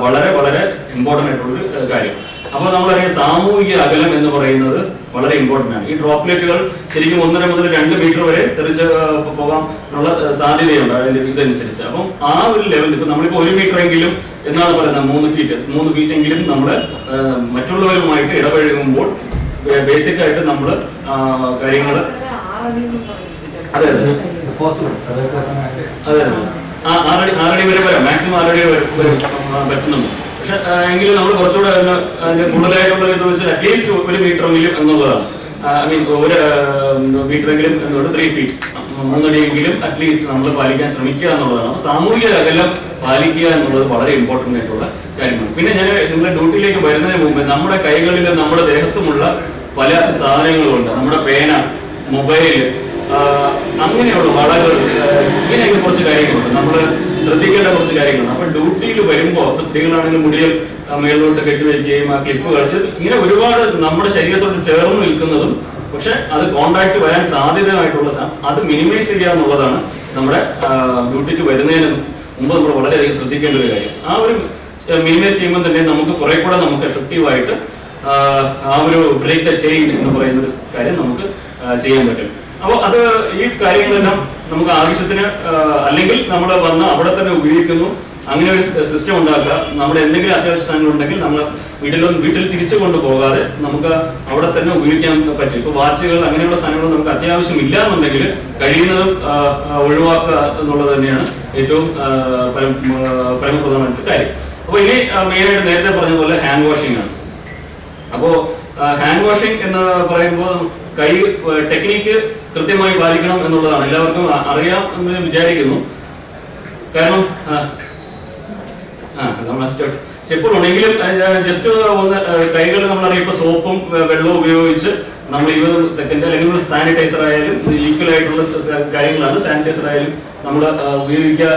വളരെ വളരെ ഇമ്പോർട്ടന്റ് ആയിട്ടുള്ളൊരു കാര്യം. അപ്പൊ നമ്മളറിയാം സാമൂഹിക അകലം എന്ന് പറയുന്നത് വളരെ ഇമ്പോർട്ടന്റ് ആണ്. ഈ ഡ്രോപ്ലെറ്റുകൾ ശരിക്കും 1.5 മുതൽ 2 മീറ്റർ വരെ തെറിച്ച് പോകാൻ ഉള്ള സാധ്യതയുണ്ട് അതിന്റെ ഇതനുസരിച്ച്. അപ്പം ആ ഒരു ലെവലിൽ ഇപ്പൊ നമ്മളിപ്പോ 1 മീറ്റർ എങ്കിലും എന്നാണ് പറയുന്നത്, 3 ഫീറ്റ് എങ്കിലും നമ്മൾ മറ്റുള്ളവരുമായിട്ട് ഇടപഴകുമ്പോൾ ബേസിക് ആയിട്ട് നമ്മൾ കാര്യങ്ങൾ അതെ 6 അടി വരെ വരാം, മാക്സിമം 6 അടി വരെ വരും. പറ്റുന്നുണ്ട്. പക്ഷെ എങ്കിലും നമ്മൾ കുറച്ചുകൂടെ അതിന്റെ കൂടുതലായിട്ടുള്ള ഇത് വെച്ചാൽ അറ്റ്ലീസ്റ്റ് 1 മീറ്ററെങ്കിലും എന്നുള്ളതാണ്. ഐ മീൻ 1 മീറ്ററെങ്കിലും 3 ഫീറ്റ് 3 അടിയെങ്കിലും അറ്റ്ലീസ്റ്റ് നമ്മൾ പാലിക്കാൻ ശ്രമിക്കുക എന്നുള്ളതാണ്. അപ്പൊ സാമൂഹിക അകലം പാലിക്കുക എന്നുള്ളത് വളരെ ഇമ്പോർട്ടന്റ് ആയിട്ടുള്ള കാര്യമാണ്. പിന്നെ ഞാൻ നിങ്ങളുടെ ഡ്യൂട്ടിയിലേക്ക് വരുന്നതിന് മുമ്പ് നമ്മുടെ കൈകളിലും നമ്മുടെ ദേഹത്തുമുള്ള പല സാധനങ്ങളുമുണ്ട്. നമ്മുടെ പേന, മൊബൈല്, അങ്ങനെയുള്ള വളകൾ, ഇങ്ങനെയൊക്കെ കുറച്ച് കാര്യങ്ങളുണ്ട്. നമ്മൾ ശ്രദ്ധിക്കേണ്ട കുറച്ച് കാര്യങ്ങളുണ്ട്. അപ്പൊ ഡ്യൂട്ടിയിൽ വരുമ്പോൾ സ്ത്രീകളാണെങ്കിൽ മുടിയിൽ മേളിലോട്ട് കെട്ടിവെക്കുകയും ആ ക്ലിപ്പുകൾ ഇങ്ങനെ ഒരുപാട് നമ്മുടെ ശരീരത്തോട് ചേർന്ന് നിൽക്കുന്നതും പക്ഷെ അത് കോണ്ടാക്ട് വരാൻ സാധ്യതയായിട്ടുള്ള അത് മിനിമൈസ് ചെയ്യുക എന്നുള്ളതാണ് നമ്മുടെ ഡ്യൂട്ടിക്ക് വരുന്നതിന് മുമ്പ് നമ്മൾ വളരെയധികം ശ്രദ്ധിക്കേണ്ട ഒരു കാര്യം. ആ ഒരു മിനിമൈസ് ചെയ്യുമ്പോൾ തന്നെ നമുക്ക് കുറെ കൂടെ നമുക്ക് എഫക്റ്റീവായിട്ട് ആ ഒരു ബ്രേക്ക് ദ ചെയിൻ എന്ന് പറയുന്ന ഒരു കാര്യം നമുക്ക് ചെയ്യാൻ പറ്റും. അപ്പോൾ അത് ഈ കാര്യങ്ങളെല്ലാം നമുക്ക് ആവശ്യത്തിന് അല്ലെങ്കിൽ നമ്മൾ വന്ന് അവിടെ തന്നെ ഉപയോഗിക്കുന്നു, അങ്ങനെ ഒരു സിസ്റ്റം ഉണ്ടാക്കുക. നമ്മുടെ എന്തെങ്കിലും അത്യാവശ്യ സാധനങ്ങൾ ഉണ്ടെങ്കിൽ നമ്മൾ വീട്ടിൽ തിരിച്ചു കൊണ്ടുപോകാതെ നമുക്ക് അവിടെ തന്നെ ഉപയോഗിക്കാൻ പറ്റും. ഇപ്പൊ വാച്ചുകൾ അങ്ങനെയുള്ള സാധനങ്ങൾ നമുക്ക് അത്യാവശ്യം ഇല്ല എന്നുണ്ടെങ്കിൽ കഴിയുന്നതും ഒഴിവാക്കുക എന്നുള്ളത് തന്നെയാണ് ഏറ്റവും പരമപ്രധാനമായിട്ട് കാര്യം. അപ്പൊ ഇനി മെയിനായിട്ട് നേരത്തെ പറഞ്ഞ പോലെ ഹാൻഡ് വാഷിംഗ് ആണ്. അപ്പോ ഹാൻഡ് വാഷിംഗ് എന്ന് പറയുമ്പോൾ കൈ ടെക്നിക്ക് കൃത്യമായി പാലിക്കണം എന്നുള്ളതാണ്. എല്ലാവർക്കും അറിയാം എന്ന് വിചാരിക്കുന്നു. കാരണം നമ്മൾ സ്റ്റെപ്പുകളുണ്ടെങ്കിലും ജസ്റ്റ് ഒന്ന് കൈകൾ നമ്മളറിയാം. ഇപ്പൊ സോപ്പും വെള്ളവും ഉപയോഗിച്ച് നമ്മൾ 20 സെക്കൻഡ് അല്ലെങ്കിൽ സാനിറ്റൈസർ ആയാലും ഈക്വൽ ആയിട്ടുള്ള കാര്യങ്ങളാണ് സാനിറ്റൈസർ ആയാലും നമ്മൾ ഉപയോഗിക്കുക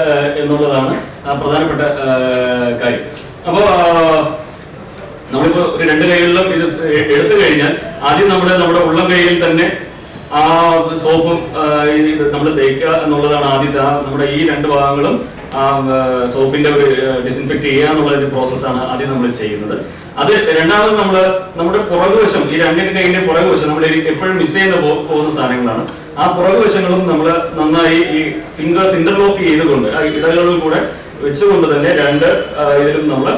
എന്നുള്ളതാണ് പ്രധാനപ്പെട്ട കാര്യം. അപ്പോ നമ്മളിപ്പോ ഒരു 2 കൈകളിലും ഇത് എടുത്തു കഴിഞ്ഞാൽ ആദ്യം നമ്മുടെ ഉള്ളം കൈയിൽ തന്നെ ആ സോപ്പും നമ്മൾ തേക്കുക എന്നുള്ളതാണ് ആദ്യത്തെ. നമ്മുടെ ഈ 2 ഭാഗങ്ങളും ആ സോപ്പിന്റെ ഒരു ഡിസിൻഫെക്ട് ചെയ്യുക എന്നുള്ള ഒരു പ്രോസസ്സാണ് ആദ്യം നമ്മൾ ചെയ്യുന്നത്. അത് രണ്ടാമത് നമ്മുടെ പുറകുവശം, ഈ 2 കൈയിന്റെ പുറകുവശം നമ്മൾ എപ്പോഴും മിസ് ചെയ്യുന്ന പോകുന്ന സാധനങ്ങളാണ്. ആ പുറകുവശങ്ങളും നമ്മൾ നന്നായി ഈ ഫിംഗേഴ്സ് ഇന്റർലോക്ക് ചെയ്തുകൊണ്ട് ആ ഇടകളിൽ കൂടെ വെച്ചുകൊണ്ട് തന്നെ 2 ഇതിലും നമ്മൾ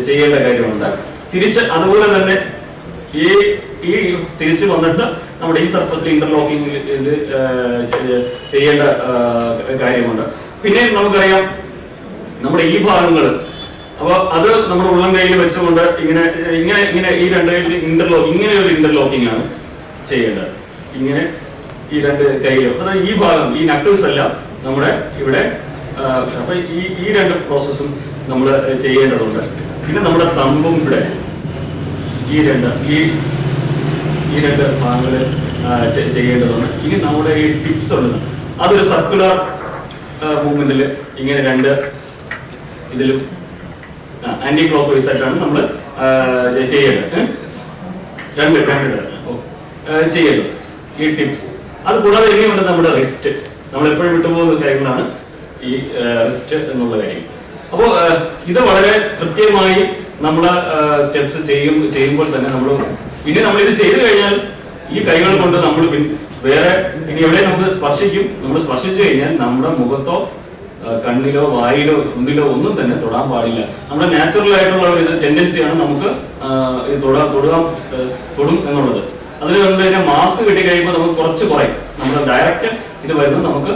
ചെയ്യേണ്ട കാര്യമുണ്ട്. തിരിച്ച് അതുപോലെ തന്നെ ഈ തിരിച്ച് വന്നിട്ട് നമ്മുടെ ഈ സർഫസിൽ ഇന്റർലോക്കിംഗ് ചെയ്യേണ്ട കാര്യമുണ്ട്. പിന്നെ നമുക്കറിയാം നമ്മുടെ ഈ ഭാഗങ്ങൾ, അപ്പൊ അത് നമ്മുടെ ഉള്ളം കയ്യിൽ വെച്ചുകൊണ്ട് ഇങ്ങനെ ഈ 2 കൈയിൽ ഇങ്ങനെ ഒരു ഇന്റർലോക്കിംഗ് ആണ് ചെയ്യേണ്ടത്. ഇങ്ങനെ ഈ 2 കൈയിലും അതായത് ഈ ഭാഗം, ഈ നക്കിൾസ് എല്ലാം നമ്മുടെ ഇവിടെ. അപ്പൊ ഈ 2 പ്രോസസ്സും നമ്മൾ ചെയ്യേണ്ടതുണ്ട്. പിന്നെ നമ്മുടെ തമ്പും ഇവിടെ ഈ 2 ഭാഗങ്ങൾ ചെയ്യേണ്ടതുണ്ട്. ഇനി നമ്മുടെ ഈ ടിപ്സ് ഉണ്ട്, അതൊരു സർക്കുലർ മൂവ്മെന്റിൽ ഇങ്ങനെ 2 ഇതിലും ആന്റി ക്ലോക്ക് വൈസ് ആയിട്ടാണ് നമ്മൾ ചെയ്യേണ്ടത്. 2 ചെയ്യേണ്ടത് ഈ ടിപ്സ്. അത് കൂടാതെ ഇനിയുണ്ട് നമ്മുടെ റിസ്റ്റ്. നമ്മൾ എപ്പോഴും വിട്ടുപോകുന്ന കാര്യങ്ങളാണ് ഈ റിസ്റ്റ് എന്നുള്ള കാര്യം. അപ്പോ ഇത് വളരെ കൃത്യമായി നമ്മള് സ്റ്റെപ്സ് ചെയ്യുമ്പോൾ തന്നെ പിന്നെ നമ്മൾ ഇത് ചെയ്തു കഴിഞ്ഞാൽ ഈ കൈകൾ കൊണ്ട് നമ്മൾ വേറെ ഇനി എവിടെ നമുക്ക് സ്പർശിക്കും. നമ്മൾ സ്പർശിച്ചു കഴിഞ്ഞാൽ നമ്മുടെ മുഖത്തോ കണ്ണിലോ വായിലോ ചുണ്ടിലോ ഒന്നും തന്നെ തൊടാൻ പാടില്ല. നമ്മുടെ നാച്ചുറൽ ആയിട്ടുള്ള ഒരു ടെൻഡൻസിയാണ് നമുക്ക് തൊടും എന്നുള്ളത്. അതിന് കൊണ്ട് തന്നെ മാസ്ക് കിട്ടി കഴിയുമ്പോൾ നമുക്ക് കുറച്ച് കുറയും. നമ്മുടെ ഡയറക്റ്റ് ഇത് വരുന്നത് നമുക്ക്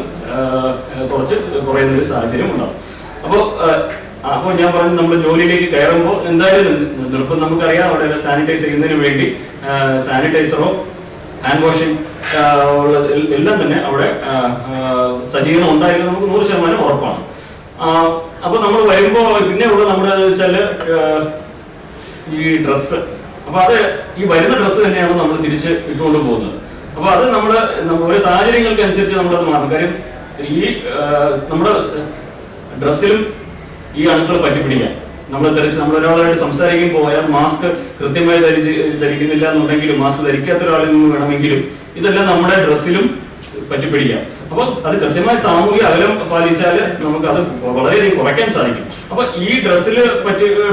കുറച്ച് കുറയുന്ന ഒരു സാഹചര്യം ഉണ്ടാവും. അപ്പോൾ ഞാൻ പറഞ്ഞു, നമ്മൾ ജോലിയിലേക്ക് കയറുമ്പോൾ എന്തായാലും നിർബന്ധം നമുക്കറിയാം അവിടെ സാനിറ്റൈസ് ചെയ്യുന്നതിന് വേണ്ടി സാനിറ്റൈസറോ ഹാൻഡ് വാഷിംഗ് എല്ലാം തന്നെ അവിടെ സജ്ജീകരണം ഉണ്ടായിരുന്നു നമുക്ക് 100% ഉറപ്പാണ്. അപ്പൊ നമ്മൾ വരുമ്പോ പിന്നെ ഉള്ള നമ്മുടെ വെച്ചാല് ഈ ഡ്രസ്സ്. അപ്പൊ അത് ഈ വരുന്ന ഡ്രസ്സ് തന്നെയാണ് നമ്മൾ തിരിച്ച് ഇട്ടുകൊണ്ട് പോകുന്നത്. അപ്പൊ അത് ഓരോ സാഹചര്യങ്ങൾക്ക് അനുസരിച്ച് നമ്മളത് മാറും. കാര്യം ഈ നമ്മുടെ ഡ്രസ്സിലും ഈ അണുക്കൾ പറ്റിപ്പിടിക്കാം. നമ്മൾ ഒരാളായിട്ട് സംസാരിക്കുമ്പോൾ പോയാൽ മാസ്ക് കൃത്യമായി ധരിക്കുന്നില്ല എന്നുണ്ടെങ്കിലും മാസ്ക് ധരിക്കാത്ത ഒരാളിൽ നിന്ന് വേണമെങ്കിലും ഇതെല്ലാം നമ്മുടെ ഡ്രസ്സിലും പറ്റിപ്പിടിക്കാം. അപ്പൊ അത് കൃത്യമായി സാമൂഹിക അകലം പാലിച്ചാൽ നമുക്ക് അത് വളരെയധികം കുറയ്ക്കാൻ സാധിക്കും. അപ്പൊ ഈ ഡ്രസ്സിൽ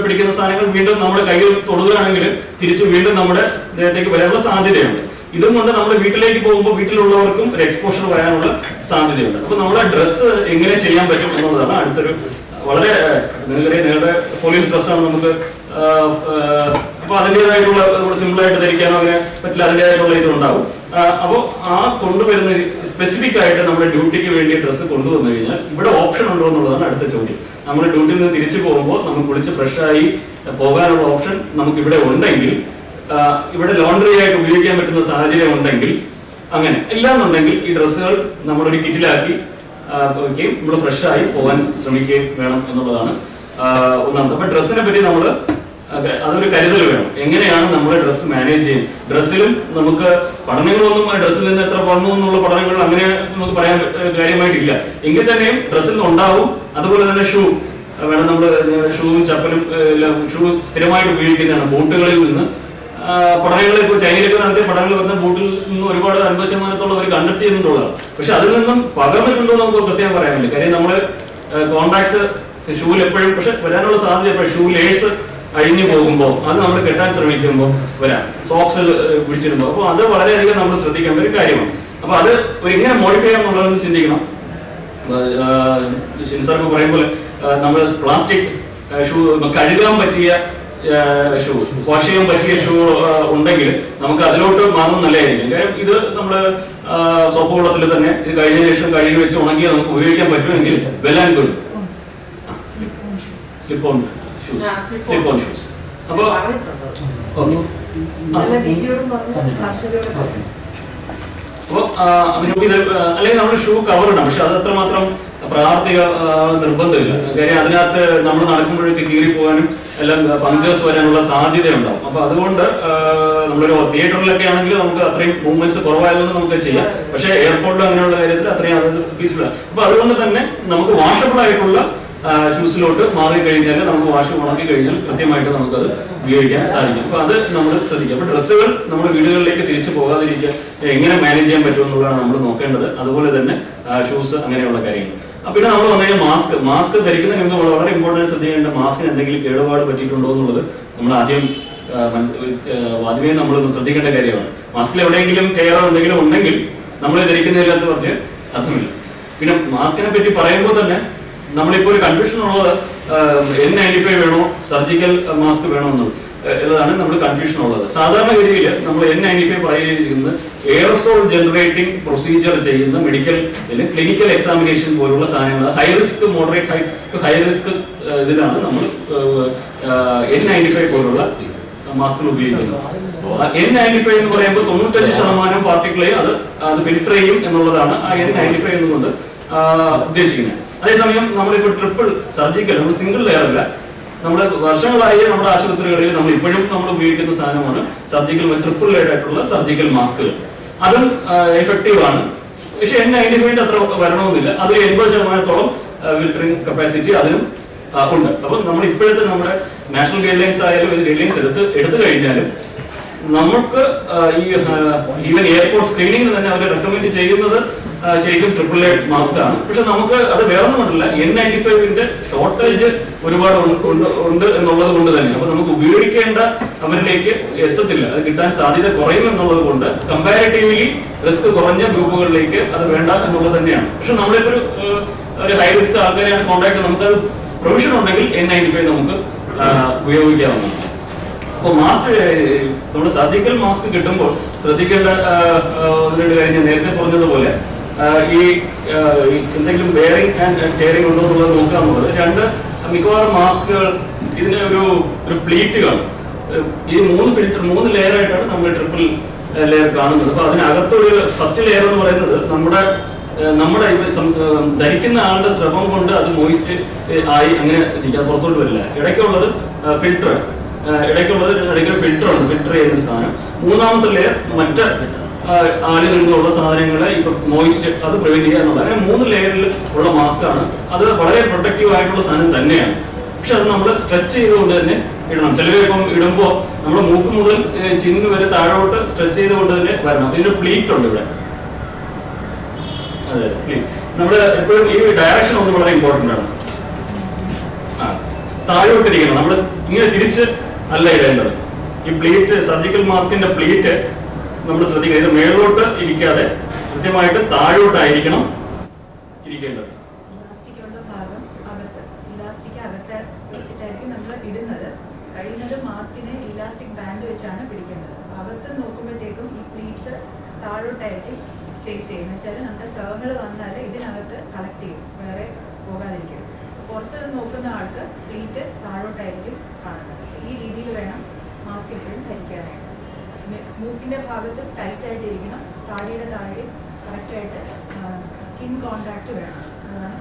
പിടിക്കുന്ന സാധനങ്ങൾ വീണ്ടും നമ്മുടെ കയ്യിൽ തൊടുകയാണെങ്കിൽ തിരിച്ച് വീണ്ടും നമ്മുടെ ദേഹത്തേക്ക് വരാനുള്ള സാധ്യതയുണ്ട്. ഇതും കൊണ്ട് നമ്മൾ വീട്ടിലേക്ക് പോകുമ്പോൾ വീട്ടിലുള്ളവർക്കും ഒരു എക്സ്പോഷർ വരാനുള്ള സാധ്യതയുണ്ട്. അപ്പൊ നമ്മുടെ ഡ്രസ്സ് എങ്ങനെ ചെയ്യാൻ പറ്റും എന്നുള്ളതാണ് അടുത്തൊരു വളരെ നിങ്ങളുടെ പോലീസ് ഡ്രസ്സാണ് നമുക്ക്. അപ്പൊ അതിൻ്റെതായിട്ടുള്ള സിമ്പിൾ ആയിട്ട് ധരിക്കാനോ അങ്ങനെ പറ്റില്ല, അതിൻ്റെതായിട്ടുള്ള ഇതുണ്ടാവും. അപ്പോൾ ആ കൊണ്ടുവരുന്ന സ്പെസിഫിക് ആയിട്ട് നമ്മുടെ ഡ്യൂട്ടിക്ക് വേണ്ടി ഡ്രസ്സ് കൊണ്ടുവന്നു കഴിഞ്ഞാൽ ഇവിടെ ഓപ്ഷൻ ഉണ്ടോ എന്നുള്ളതാണ് അടുത്ത ചോദ്യം. നമ്മൾ ഡ്യൂട്ടിയിൽ നിന്ന് തിരിച്ചു പോകുമ്പോൾ നമുക്ക് കുളിച്ച് ഫ്രഷായി പോകാനുള്ള ഓപ്ഷൻ നമുക്ക് ഇവിടെ ഉണ്ടെങ്കിൽ, ഇവിടെ ലോണ്ടറി ആയിട്ട് ഉപയോഗിക്കാൻ പറ്റുന്ന സാഹചര്യം ഉണ്ടെങ്കിൽ, അങ്ങനെ ഇല്ലാന്നുണ്ടെങ്കിൽ ഈ ഡ്രസ്സുകൾ നമ്മളൊരു കിറ്റിലാക്കി വയ്ക്കുകയും നമ്മൾ ഫ്രഷായി പോകാൻ ശ്രമിക്കുകയും വേണം എന്നുള്ളതാണ് ഒന്നാമത്തെ. അപ്പൊ ഡ്രസ്സിനെ പറ്റി നമ്മൾ അതൊരു കരുതൽ വേണം. എങ്ങനെയാണ് നമ്മൾ ഡ്രസ്സ് മാനേജ് ചെയ്യും? ഡ്രസ്സിലും നമുക്ക് പഠനങ്ങളൊന്നും ഡ്രസ്സിൽ നിന്ന് എത്ര വന്നു എന്നുള്ള പഠനങ്ങൾ അങ്ങനെ നമുക്ക് പറയാൻ കാര്യമായിട്ടില്ല. എങ്കിൽ തന്നെയും ഡ്രസ്സിൽ നിന്ന് ഉണ്ടാവും. അതുപോലെ തന്നെ ഷൂ വേണം. നമ്മൾ ഷൂവും ചപ്പലും ഷൂ സ്ഥിരമായിട്ട് ഉപയോഗിക്കുന്നതാണ്. ബൂട്ടുകളിൽ നിന്ന് പഠനങ്ങളിൽ ഇപ്പോൾ ചൈനയിലൊക്കെ നടത്തിയ പഠനങ്ങൾ വരുന്ന ബൂട്ടിൽ നിന്ന് ഒരുപാട് 50% അവർ കണ്ടെത്തി എന്നുള്ളതാണ്. പക്ഷെ അതിൽ നിന്നും പകർന്നിട്ടുണ്ടോ നമുക്ക് പ്രത്യേകം പറയാൻ പറ്റില്ല. കാര്യം നമ്മൾ കോൺടാക്ട്സ് ഷൂവിൽ എപ്പോഴും പക്ഷെ വരാനുള്ള സാധ്യത എപ്പോഴും ഷൂ ലേഴ്സ് അഴിഞ്ഞു പോകുമ്പോൾ അത് നമ്മൾ കെട്ടാൻ ശ്രമിക്കുമ്പോൾ വരാം, സോക്സ് പിടിച്ചിടുമ്പോൾ. അപ്പോൾ അത് വളരെയധികം നമ്മൾ ശ്രദ്ധിക്കേണ്ട ഒരു കാര്യമാണ്. അപ്പൊ അത് എങ്ങനെ മോഡിഫൈ ചെയ്യാം എന്നുള്ളതൊന്ന് ചിന്തിക്കണം. ഷിൻസാർക്ക് പറയുമ്പോൾ നമ്മൾ പ്ലാസ്റ്റിക് ഷൂ കഴുകാൻ പറ്റിയ ഷൂ, വാഷ് ചെയ്യാൻ പറ്റിയ ഷൂ ഉണ്ടെങ്കിൽ നമുക്ക് അതിലോട്ട് മാറുന്നത് നല്ലതായിരിക്കും. കാര്യം ഇത് നമ്മൾ സോപ്പ് വെള്ളത്തിൽ തന്നെ ഇത് കഴിഞ്ഞ ശേഷം കഴുകി വെച്ച് ഉണങ്ങിയാൽ നമുക്ക് ഉപയോഗിക്കാൻ പറ്റുമെങ്കിൽ well and good. Slip on shoes. അപ്പൊ അല്ലെങ്കിൽ നമ്മൾ ഷൂ കവർ ഇടാം. പക്ഷെ അത് അത്രമാത്രം പ്രാവർത്തിക നിർബന്ധമില്ല. കാര്യം അതിനകത്ത് നമ്മൾ നടക്കുമ്പോഴേക്ക് കീറി പോകാനും എല്ലാം പങ്ക്ചേഴ്സ് വരാനുള്ള സാധ്യത ഉണ്ടാവും. അപ്പൊ അതുകൊണ്ട് നമ്മളൊരു തിയേറ്ററിലൊക്കെ ആണെങ്കിൽ നമുക്ക് അത്രയും മൂവ്മെന്റ്സ് കുറവായതുകൊണ്ട് നമുക്ക് ചെയ്യാം. പക്ഷെ എയർപോർട്ടിലും അങ്ങനെയുള്ള കാര്യത്തിൽ അത്രയും അത് ഫീസിബിൾ ആണ്. അപ്പൊ അതുകൊണ്ട് തന്നെ നമുക്ക് വാഷബിൾ ആയിട്ടുള്ള ഷൂസിലോട്ട് മാറി കഴിഞ്ഞാൽ നമുക്ക് വാഷ് ഉണക്കി കഴിഞ്ഞാൽ കൃത്യമായിട്ട് നമുക്കത് ഉപയോഗിക്കാൻ സാധിക്കും. അപ്പൊ അത് നമ്മൾ ശ്രദ്ധിക്കുക. അപ്പൊ ഡ്രസ്സുകൾ നമ്മുടെ വീടുകളിലേക്ക് തിരിച്ചു പോകാതിരിക്കുക എങ്ങനെ മാനേജ് ചെയ്യാൻ പറ്റും എന്നുള്ളതാണ് നമ്മൾ നോക്കേണ്ടത്. അതുപോലെ തന്നെ ഷൂസ് അങ്ങനെയുള്ള കാര്യങ്ങൾ. പിന്നെ നമ്മൾ വന്നു കഴിഞ്ഞാൽ മാസ്ക് ധരിക്കുന്നതിന് മുമ്പ് വളരെ ഇമ്പോർട്ടൻറ്റ് ശ്രദ്ധിക്കേണ്ട മാസ്കിന് എന്തെങ്കിലും കേടുപാട് പറ്റിയിട്ടുണ്ടോ എന്നുള്ളത് നമ്മൾ ആദ്യമേ നമ്മൾ ശ്രദ്ധിക്കേണ്ട കാര്യമാണ്. മാസ്കിൽ എവിടെയെങ്കിലും ടയറോ എന്തെങ്കിലും ഉണ്ടെങ്കിൽ നമ്മൾ ധരിക്കുന്നതിനകത്ത് പറഞ്ഞ് അർത്ഥമില്ല. പിന്നെ മാസ്കിനെ പറ്റി പറയുമ്പോൾ തന്നെ നമ്മളിപ്പോ ഒരു കൺഫ്യൂഷൻ ഉള്ളത് N95 വേണോ സർജിക്കൽ മാസ്ക് വേണോ എന്നതാണ് നമ്മൾ കൺഫ്യൂഷൻ ഉള്ളത്. സാധാരണഗതിയിൽ നമ്മൾ N95 പറയുന്നത് എയർസോൾ ജനറേറ്റിംഗ് പ്രൊസീജിയർ ചെയ്യുന്ന മെഡിക്കൽ ക്ലിനിക്കൽ എക്സാമിനേഷൻ പോലുള്ള സാധനങ്ങൾ, high risk moderate high risk ഇതിലാണ് നമ്മൾ N95 പോലുള്ള മാസ്കുകൾ ഉപയോഗിക്കുന്നത്. N95 എന്ന് പറയുമ്പോൾ 95% പാർട്ടിക്കിളെയും അത് ഫിൽട്ടർ ചെയ്യും എന്നുള്ളതാണ് ആ N95 എന്നുകൊണ്ട് ഉദ്ദേശിക്കുന്നത്. അതേസമയം നമ്മളിപ്പോൾ ട്രിപ്പിൾ സർജിക്കൽ, നമ്മൾ സിംഗിൾ ലെയർ അല്ല, നമ്മുടെ വർഷങ്ങളായി നമ്മുടെ ആശുപത്രികളിൽ നമ്മൾ ഇപ്പോഴും നമ്മൾ ഉപയോഗിക്കുന്ന സാധനമാണ് സർജിക്കൽ ട്രിപ്പിൾ ലെയർ ആയിട്ടുള്ള സർജിക്കൽ മാസ്കുകൾ. അതും എഫക്റ്റീവ് ആണ്. പക്ഷെ N95 അത്ര വരണമെന്നില്ല. അതിൽ 80% ഫിൽറ്ററിംഗ് കപ്പാസിറ്റി അതിനും ഉണ്ട്. അപ്പം നമ്മൾ ഇപ്പോഴത്തെ നമ്മുടെ നാഷണൽ ഗൈഡ് ലൈൻസ് ആയാലും ഇത് ഗൈഡ് ലൈൻസ് എടുത്തു കഴിഞ്ഞാലും നമുക്ക് ഈവൻ എയർപോർട്ട് സ്ക്രീനിങ്ങിന് തന്നെ അവർ റെക്കമെൻഡ് ചെയ്യുന്നത് ശരിക്കും ട്രിപ്പിൾ ലെയർ മാസ്ക് ആണ്. പക്ഷെ നമുക്ക് അത് വേറൊന്നുമല്ല, N95 ഷോർട്ടേജ് ഒരുപാട് ഉണ്ട് എന്നുള്ളത് കൊണ്ട് തന്നെ അപ്പൊ നമുക്ക് ഉപയോഗിക്കേണ്ട അവരിലേക്ക് എത്തത്തില്ല, അത് കിട്ടാൻ സാധ്യത കുറയും എന്നുള്ളത് കൊണ്ട് കമ്പാരിറ്റീവ്ലി റിസ്ക് കുറഞ്ഞ ഗ്രൂപ്പുകളിലേക്ക് അത് വേണ്ട എന്നുള്ളത് തന്നെയാണ്. പക്ഷെ നമ്മളിപ്പോ ഒരു ഹൈ റിസ്ക് ആൾക്കാരെയാണ് കോൺടാക്ട്, നമുക്ക് പ്രൊവിഷൻ ഉണ്ടെങ്കിൽ N95 നമുക്ക് ഉപയോഗിക്കാവുന്നതാണ്. അപ്പോൾ മാസ്ക് നമ്മൾ സർജിക്കൽ മാസ്ക് കിട്ടുമ്പോൾ ശ്രദ്ധിക്കേണ്ട ഒരു കാര്യം നേരത്തെ പറഞ്ഞതുപോലെ ഈ എന്തെങ്കിലും ബെയറിംഗ് ആൻഡ് ടെയറിംഗ് ഉണ്ടോ എന്നുള്ളത് നോക്കുക എന്നുള്ളത്. രണ്ട്, മിക്കവാറും മാസ്കുകൾ ഇതിന് ഒരു പ്ലീറ്റ് കാണും. ഈ 3 ലെയർ ആയിട്ടാണ് നമ്മൾ ട്രിപ്പിൾ ലെയർ കാണുന്നത്. അപ്പൊ അതിനകത്തൊരു ഫസ്റ്റ് ലെയർ എന്ന് പറയുന്നത് നമ്മുടെ ധരിക്കുന്ന ആളുടെ ശ്രമം കൊണ്ട് അത് മോയിസ്റ്റ് ആയി അങ്ങനെ പുറത്തോട്ട് വരില്ല. ഇടയ്ക്കുള്ളത് ഫിൽട്ടർ, ഇടയ്ക്ക് ഫിൽട്ടർ ഉണ്ട്, ഫിൽട്ടർ ചെയ്യുന്ന സാധനം. മൂന്നാമത്തെ ലെയർ മറ്റ് ആളിൽ നിന്നുള്ള സാധനങ്ങളെ ഇപ്പൊ മോയിസ്റ്റ് അത് പ്രിവെന്റ് ചെയ്യുക എന്നുള്ളത്. അങ്ങനെ 3 ലെയറിൽ ഉള്ള മാസ്ക് ആണ്. അത് വളരെ പ്രൊട്ടക്റ്റീവ് ആയിട്ടുള്ള സാധനം തന്നെയാണ്. പക്ഷെ അത് നമ്മൾ സ്ട്രെച്ച് ചെയ്തുകൊണ്ട് തന്നെ ഇടണം. ചിലവർ ഇപ്പം ഇടുമ്പോൾ നമ്മുടെ മൂക്ക് മുതൽ ചിന്ന് വരെ താഴോട്ട് സ്ട്രെച്ച് ചെയ്തുകൊണ്ട് തന്നെ വരണം. ഇതിന് പ്ലീറ്റ് ഉണ്ട് ഇവിടെ. അതെ, പ്ലീറ്റ്. നമ്മുടെ എപ്പോഴും ഈ ഡയറക്ഷൻ ഒന്ന് വളരെ ഇമ്പോർട്ടന്റ് ആണ്. താഴോട്ടിരിക്കണം, നമ്മൾ ഇങ്ങനെ തിരിച്ച് അല്ല ഇടേണ്ടത്. ഈ പ്ലീറ്റ്, സർജിക്കൽ മാസ്കിന്റെ പ്ലീറ്റ് നമ്മൾ ശ്രദ്ധിക്കുക, ഇത് മേളോട്ട് ഇരിക്കാതെ കൃത്യമായിട്ട് താഴോട്ടായിരിക്കണം ഇരിക്കേണ്ടത്. ഇലാസ്റ്റിക് അകത്ത് വെച്ചിട്ടായിരിക്കും നമ്മൾ ഇടുന്നത്. കഴിയുന്നത് മാസ്കിനെ ഇലാസ്റ്റിക് ബാൻഡ് വെച്ചാണ് പിടിക്കേണ്ടത്. അകത്ത് നോക്കുമ്പോഴത്തേക്കും ഈ പ്ലീറ്റ്സ് താഴോട്ട് വെച്ചാൽ നമ്മുടെ സ്രവങ്ങൾ വന്നാൽ ഇതിനകത്ത് കളക്ട് ചെയ്യും, വേറെ പോകാതിരിക്കും. പുറത്ത് നിന്ന് നോക്കുന്ന ആൾക്ക് പ്ലീറ്റ് താഴോട്ടായിരിക്കും കാണുന്നത്. ഈ രീതിയിൽ വേണം മാസ്ക് എപ്പോഴും ധരിക്കാനായിട്ട്. മൂക്കിൻ്റെ ഭാഗത്ത് ടൈറ്റായിട്ടിരിക്കണം, താടിയുടെ താഴെ കറക്റ്റായിട്ട് സ്കിൻ കോണ്ടാക്ട് വേണം. അതാണ്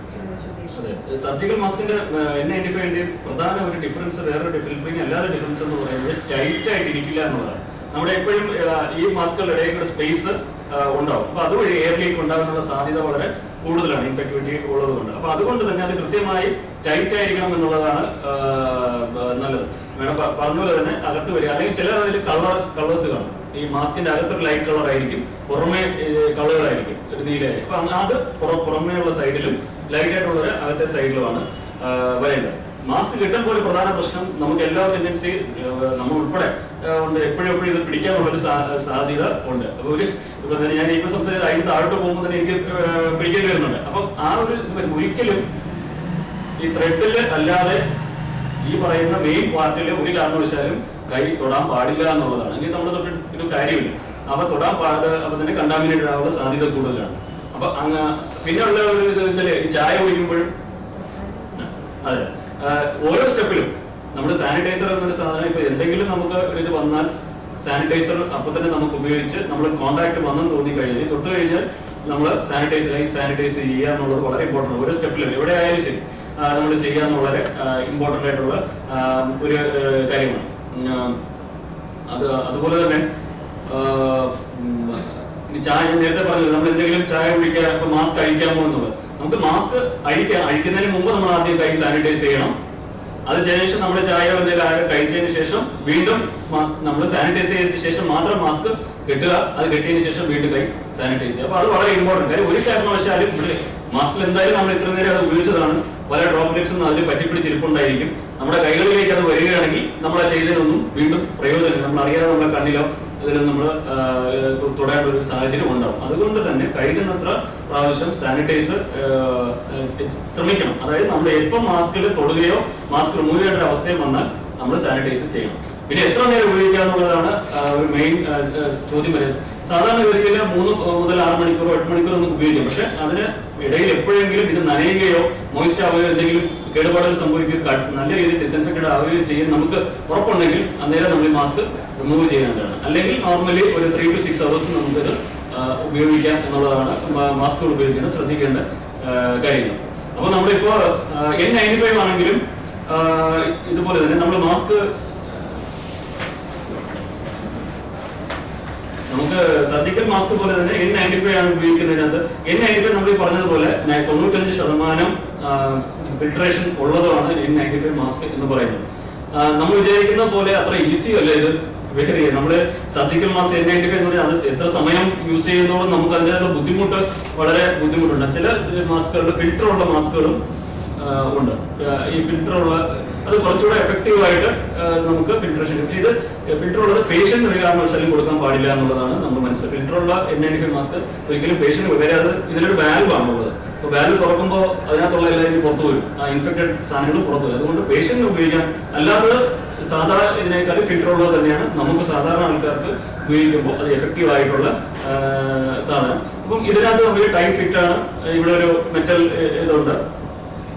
ഉദ്ദേശിച്ചത്. സർജിക്കൽ മാസ്കിന്റെ N95 പ്രധാന ഒരു ഡിഫറൻസ്, വേറൊരു ഫിൽറ്ററിങ് അല്ലാതെ ഡിഫറൻസ് എന്ന് പറയുന്നത് ടൈറ്റ് ആയിട്ട് ഇരിക്കില്ല എന്നുള്ളതാണ്. നമ്മുടെ എപ്പോഴും ഈ മാസ്കുകളുടെ ഇടയിൽ കൂടെ സ്പേസ് ഉണ്ടാവും. അപ്പൊ അതുവഴി എയർ ലീക്ക് ഉണ്ടാകാനുള്ള സാധ്യത വളരെ കൂടുതലാണ്, ഇൻഫെക്ടിവിറ്റി ഉള്ളതുകൊണ്ട്. അപ്പൊ അതുകൊണ്ട് തന്നെ അത് കൃത്യമായി ടൈറ്റ് ആയിരിക്കണം എന്നുള്ളതാണ് നല്ലത്. മേഡം പറഞ്ഞ പോലെ തന്നെ അകത്ത് വരിക, അല്ലെങ്കിൽ ചില അതിൽ കളേഴ്സ് കാണും. ഈ മാസ്കിന്റെ അകത്തൊരു ലൈറ്റ് കളർ ആയിരിക്കും, പുറമേ കളറുകളായിരിക്കും ഒരു നീലയായി. അപ്പൊ അത് പുറമേ ഉള്ള സൈഡിലും ലൈറ്റ് ആയിട്ടുള്ളവര് അകത്തെ സൈഡിലുമാണ് വരേണ്ടത്. മാസ്ക് കിട്ടുമ്പോൾ ഒരു പ്രധാന പ്രശ്നം, നമുക്ക് എല്ലാ ടെൻഡൻസി നമ്മൾ ഉൾപ്പെടെ ഉണ്ട് എപ്പോഴും ഇത് പിടിക്കാനുള്ളൊരു സാധ്യത ഉണ്ട്. അപ്പൊ ഞാൻ ഇപ്പൊ സംസാരിച്ചത് അതിന് താഴോട്ട് പോകുമ്പോൾ തന്നെ എനിക്ക് പിടിക്കേണ്ടി വരുന്നുണ്ട്. അപ്പം ആ ഒരു ഒരിക്കലും ഈ ത്രെഡില് അല്ലാതെ ഈ പറയുന്ന മെയിൻ പാർട്ടില് ഒരു കാരണവശാലും കൈ തൊടാൻ പാടില്ല എന്നുള്ളതാണ്. എങ്കിൽ നമ്മൾ തൊട്ട് കാര്യമില്ല. അപ്പൊ തൊടാൻ അപ്പൊ തന്നെ കണ്ടാമിനേറ്റഡ് ആവാനുള്ള സാധ്യത കൂടുതലാണ്. അപ്പൊ പിന്നെ ഉള്ള ഒരു ഇത് വെച്ചാൽ ഈ ചായ കുടിക്കുമ്പോഴും അതെ, ഓരോ സ്റ്റെപ്പിലും നമ്മൾ സാനിറ്റൈസർ എന്നൊരു സാധനം, ഇപ്പൊ എന്തെങ്കിലും നമുക്ക് ഒരു ഇത് വന്നാൽ സാനിറ്റൈസർ അപ്പൊ തന്നെ നമുക്ക് ഉപയോഗിച്ച് നമ്മൾ കോണ്ടാക്ട് വന്നെന്ന് തോന്നി കഴിഞ്ഞാൽ തൊട്ട് കഴിഞ്ഞാൽ നമ്മൾ സാനിറ്റൈസ് ചെയ്യുക എന്നുള്ളത് വളരെ ഇമ്പോർട്ടൻ്റ്. ഓരോ സ്റ്റെപ്പിലും എവിടെ ആയാലും ശരി നമ്മൾ ചെയ്യുക എന്നുള്ളത് ഇമ്പോർട്ടൻ്റ് ആയിട്ടുള്ള ഒരു കാര്യമാണ്. അതുപോലെ തന്നെ ചായ ഞാൻ നേരത്തെ പറഞ്ഞത്, നമ്മൾ എന്തെങ്കിലും ചായ കുടിക്കുക, ഇപ്പൊ മാസ്ക് അഴിക്കാമോ എന്നുള്ളത്. നമുക്ക് മാസ്ക് അഴിക്കുന്നതിന് മുമ്പ് നമ്മൾ ആദ്യം കൈ സാനിറ്റൈസ് ചെയ്യണം. അത് ശേഷം നമ്മുടെ ചായ എന്തെങ്കിലും കഴിച്ചതിന് ശേഷം വീണ്ടും മാസ്ക് നമ്മൾ സാനിറ്റൈസ് ചെയ്തതിന് ശേഷം മാത്രം മാസ്ക് കെട്ടുക. അത് കെട്ടിയതിന് ശേഷം വീണ്ടും കൈ സാനിറ്റൈസ് ചെയ്യുക. അപ്പൊ അത് വളരെ ഇമ്പോർട്ടൻ്റ് കാര്യം. ഒരു കാരണവശാലും മാസ്കിൽ എന്തായാലും നമ്മൾ ഇത്ര നേരം അത് ഉപയോഗിച്ചതാണ്, പല ഡ്രോപ്ലെറ്റ്സും അതിൽ പറ്റിപ്പിടിച്ചിരിപ്പുണ്ടായിരിക്കും. നമ്മുടെ കൈകളിലേക്ക് അത് വരികയാണെങ്കിൽ നമ്മൾ ചെയ്തതിനൊന്നും വീണ്ടും പ്രയോജനം, നമ്മൾ അറിയാതെ നമ്മുടെ കണ്ണിലോ ഇതിലും നമ്മൾ തൊടേണ്ട ഒരു സാഹചര്യം ഉണ്ടാവും. അതുകൊണ്ട് തന്നെ കഴിയുന്നത്ര പ്രാവശ്യം സാനിറ്റൈസ് ശ്രമിക്കണം. അതായത് നമ്മൾ എപ്പം മാസ്കിൽ തൊടുകയോ മാസ്ക് റിമൂവ് ചെയ്യേണ്ട ഒരു അവസ്ഥയിൽ വന്നാൽ നമ്മൾ സാനിറ്റൈസ് ചെയ്യണം. പിന്നെ എത്ര നേരം ഉപയോഗിക്കുക എന്നുള്ളതാണ് ഒരു മെയിൻ ചോദ്യം വരുന്നത്. സാധാരണ ഗതിയിൽ 3 മുതൽ 6 മണിക്കൂറോ 8 മണിക്കൂറോ ഒന്നും ഉപയോഗിക്കും. പക്ഷെ അതിന് ഇടയിൽ എപ്പോഴെങ്കിലും ഇത് നനയുകയോ മോയിസ്റ്റ് ആവുകയോ എന്തെങ്കിലും കേടുപാടുകൾ സംഭവിക്കുകയോ നല്ല രീതിയിൽ ഡിസ്ഇൻഫെക്റ്റഡ് ആവുകയോ ചെയ്യും നമുക്ക് ഉറപ്പുണ്ടെങ്കിൽ അന്നേരം നമ്മൾ മാസ്ക് റിമൂവ് ചെയ്യേണ്ടതാണ്. അല്ലെങ്കിൽ നോർമലി ഒരു 3 to 6 hours നമുക്കിത് ഉപയോഗിക്കാം എന്നുള്ളതാണ് മാസ്കുകൾ ഉപയോഗിക്കേണ്ട ശ്രദ്ധിക്കേണ്ട കാര്യങ്ങൾ. അപ്പോൾ നമ്മളിപ്പോ N95 ആണെങ്കിലും ഇതുപോലെ തന്നെ നമ്മൾ മാസ്ക് നമുക്ക് സർജിക്കൽ മാസ്ക് പോലെ തന്നെ N95 ആണ് ഉപയോഗിക്കുന്നതിനകത്ത്. N95 നമ്മൾ പറഞ്ഞതുപോലെ 95% ഫിൽട്രേഷൻ ഉള്ളതാണ് N95 മാസ്ക് എന്ന് പറയുന്നത്. നമ്മൾ വിചാരിക്കുന്ന പോലെ അത്ര ഈസി അല്ല ഇത് വെയർ ചെയ്യാൻ. നമ്മള് സർജിക്കൽ മാസ്ക് N95 എന്ന് പറഞ്ഞാൽ അത് എത്ര സമയം യൂസ് ചെയ്യുന്നതോടെ നമുക്ക് അതിൻ്റെ ബുദ്ധിമുട്ട് വളരെ ബുദ്ധിമുട്ടുണ്ട്. ചില മാസ്കുകളുടെ ഫിൽറ്റർ ഉള്ള മാസ്കുകളും ഉണ്ട്. ഈ ഫിൽറ്റർ ഉള്ള അത് കുറച്ചുകൂടെ എഫക്റ്റീവ് ആയിട്ട് നമുക്ക് ഫിൽട്രേഷൻ. പക്ഷേ ഇത് ഫിൽറ്റർ ഉള്ളത് പേഷ്യന്റ് ഒരു കാരണവശാലും കൊടുക്കാൻ പാടില്ല എന്നുള്ളതാണ് നമ്മൾ മനസ്സിലാക്കുക. ഫിൽറ്റർ ഉള്ള N95 മാസ്ക് ഒരിക്കലും പേഷ്യന്റ് വരാതെ, ഇതിലൊരു വാൽവ് ആണുള്ളത്. അപ്പോൾ വാൽവ് തുറക്കുമ്പോൾ അതിനകത്തുള്ള എല്ലാം പുറത്തു വരും, ആ ഇൻഫെക്റ്റഡ് സാധനങ്ങൾ പുറത്തു വരും. അതുകൊണ്ട് പേഷ്യന്റ് ഉപയോഗിക്കാൻ, അല്ലാതെ സാധാ ഇതിനേക്കാളും ഫിൽറ്റർ ഉള്ളത് തന്നെയാണ് നമുക്ക് സാധാരണ ആൾക്കാർക്ക് ഉപയോഗിക്കുമ്പോൾ അത് എഫക്റ്റീവ് ആയിട്ടുള്ള സാധനം. അപ്പം ഇതിനകത്ത് നമുക്ക് ടൈം ഫിറ്റ് ആണ്. ഇവിടെ ഒരു മെറ്റൽ ഇതുണ്ട്.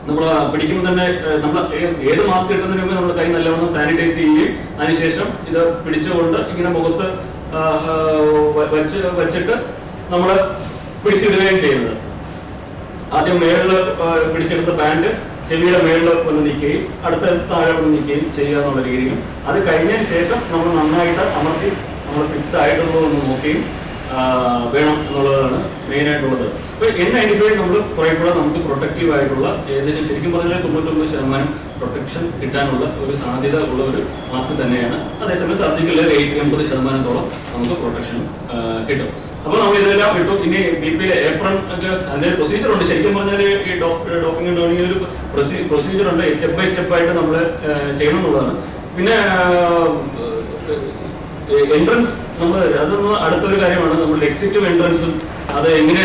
നമ്മൾ പിടിക്കുമ്പോൾ തന്നെ നമ്മൾ ഏത് മാസ്ക് കിട്ടുന്നതിന് മുമ്പ് നമ്മൾ കൈ നല്ലവണ്ണം സാനിറ്റൈസ് ചെയ്യുകയും അതിനുശേഷം ഇത് പിടിച്ചുകൊണ്ട് ഇങ്ങനെ മുഖത്ത് വെച്ചിട്ട് നമ്മൾ പിടിച്ചിടുകയും ചെയ്യുന്നത്. ആദ്യം മേളിൽ പിടിച്ചെടുത്ത പാൻറ് ചെവിയുടെ മേളിൽ വന്ന് നിൽക്കുകയും അടുത്ത താഴെ വന്ന് നിൽക്കുകയും ചെയ്യുക എന്നുള്ള രീതിയിൽ. അത് കഴിഞ്ഞതിന് ശേഷം നമ്മൾ നന്നായിട്ട് അമർത്തി നമ്മൾ ഫിക്സ്ഡ് ആയിട്ടുള്ളതെന്ന് നോക്കുകയും വേണം എന്നുള്ളതാണ് മെയിൻ ആയിട്ടുള്ളത്. ഇപ്പൊ N95 നമ്മൾ കുറെ കൂടെ നമുക്ക് പ്രൊട്ടക്റ്റീവ് ആയിട്ടുള്ള ഏകദേശം ശരിക്കും പറഞ്ഞാൽ 99% പ്രൊട്ടക്ഷൻ കിട്ടാനുള്ള ഒരു സാധ്യത ഉള്ള ഒരു മാസ്ക് തന്നെയാണ്. അതേസമയം സർജിക്കലിൽ 80% നമുക്ക് പ്രൊട്ടക്ഷൻ കിട്ടും. അപ്പൊ നമ്മൾ ഇതെല്ലാം ഇട്ടു. ഇനി BP ഏപ്രൺ ഒക്കെ അതിന്റെ പ്രൊസീജിയർ ഉണ്ട്. ശരിക്കും പറഞ്ഞാൽ ഈ ഡോഫിംഗ് ഉണ്ടെങ്കിൽ ഒരു പ്രൊസീജിയർ ഉണ്ട്. സ്റ്റെപ്പ് ബൈ സ്റ്റെപ്പ് ആയിട്ട് നമ്മൾ ചെയ്യണം എന്നുള്ളതാണ്. പിന്നെ എൻട്രൻസ് നമ്മൾ അതൊന്നും അടുത്തൊരു കാര്യമാണ്. നമ്മൾ എക്സിറ്റും എൻട്രൻസും അത് എങ്ങനെ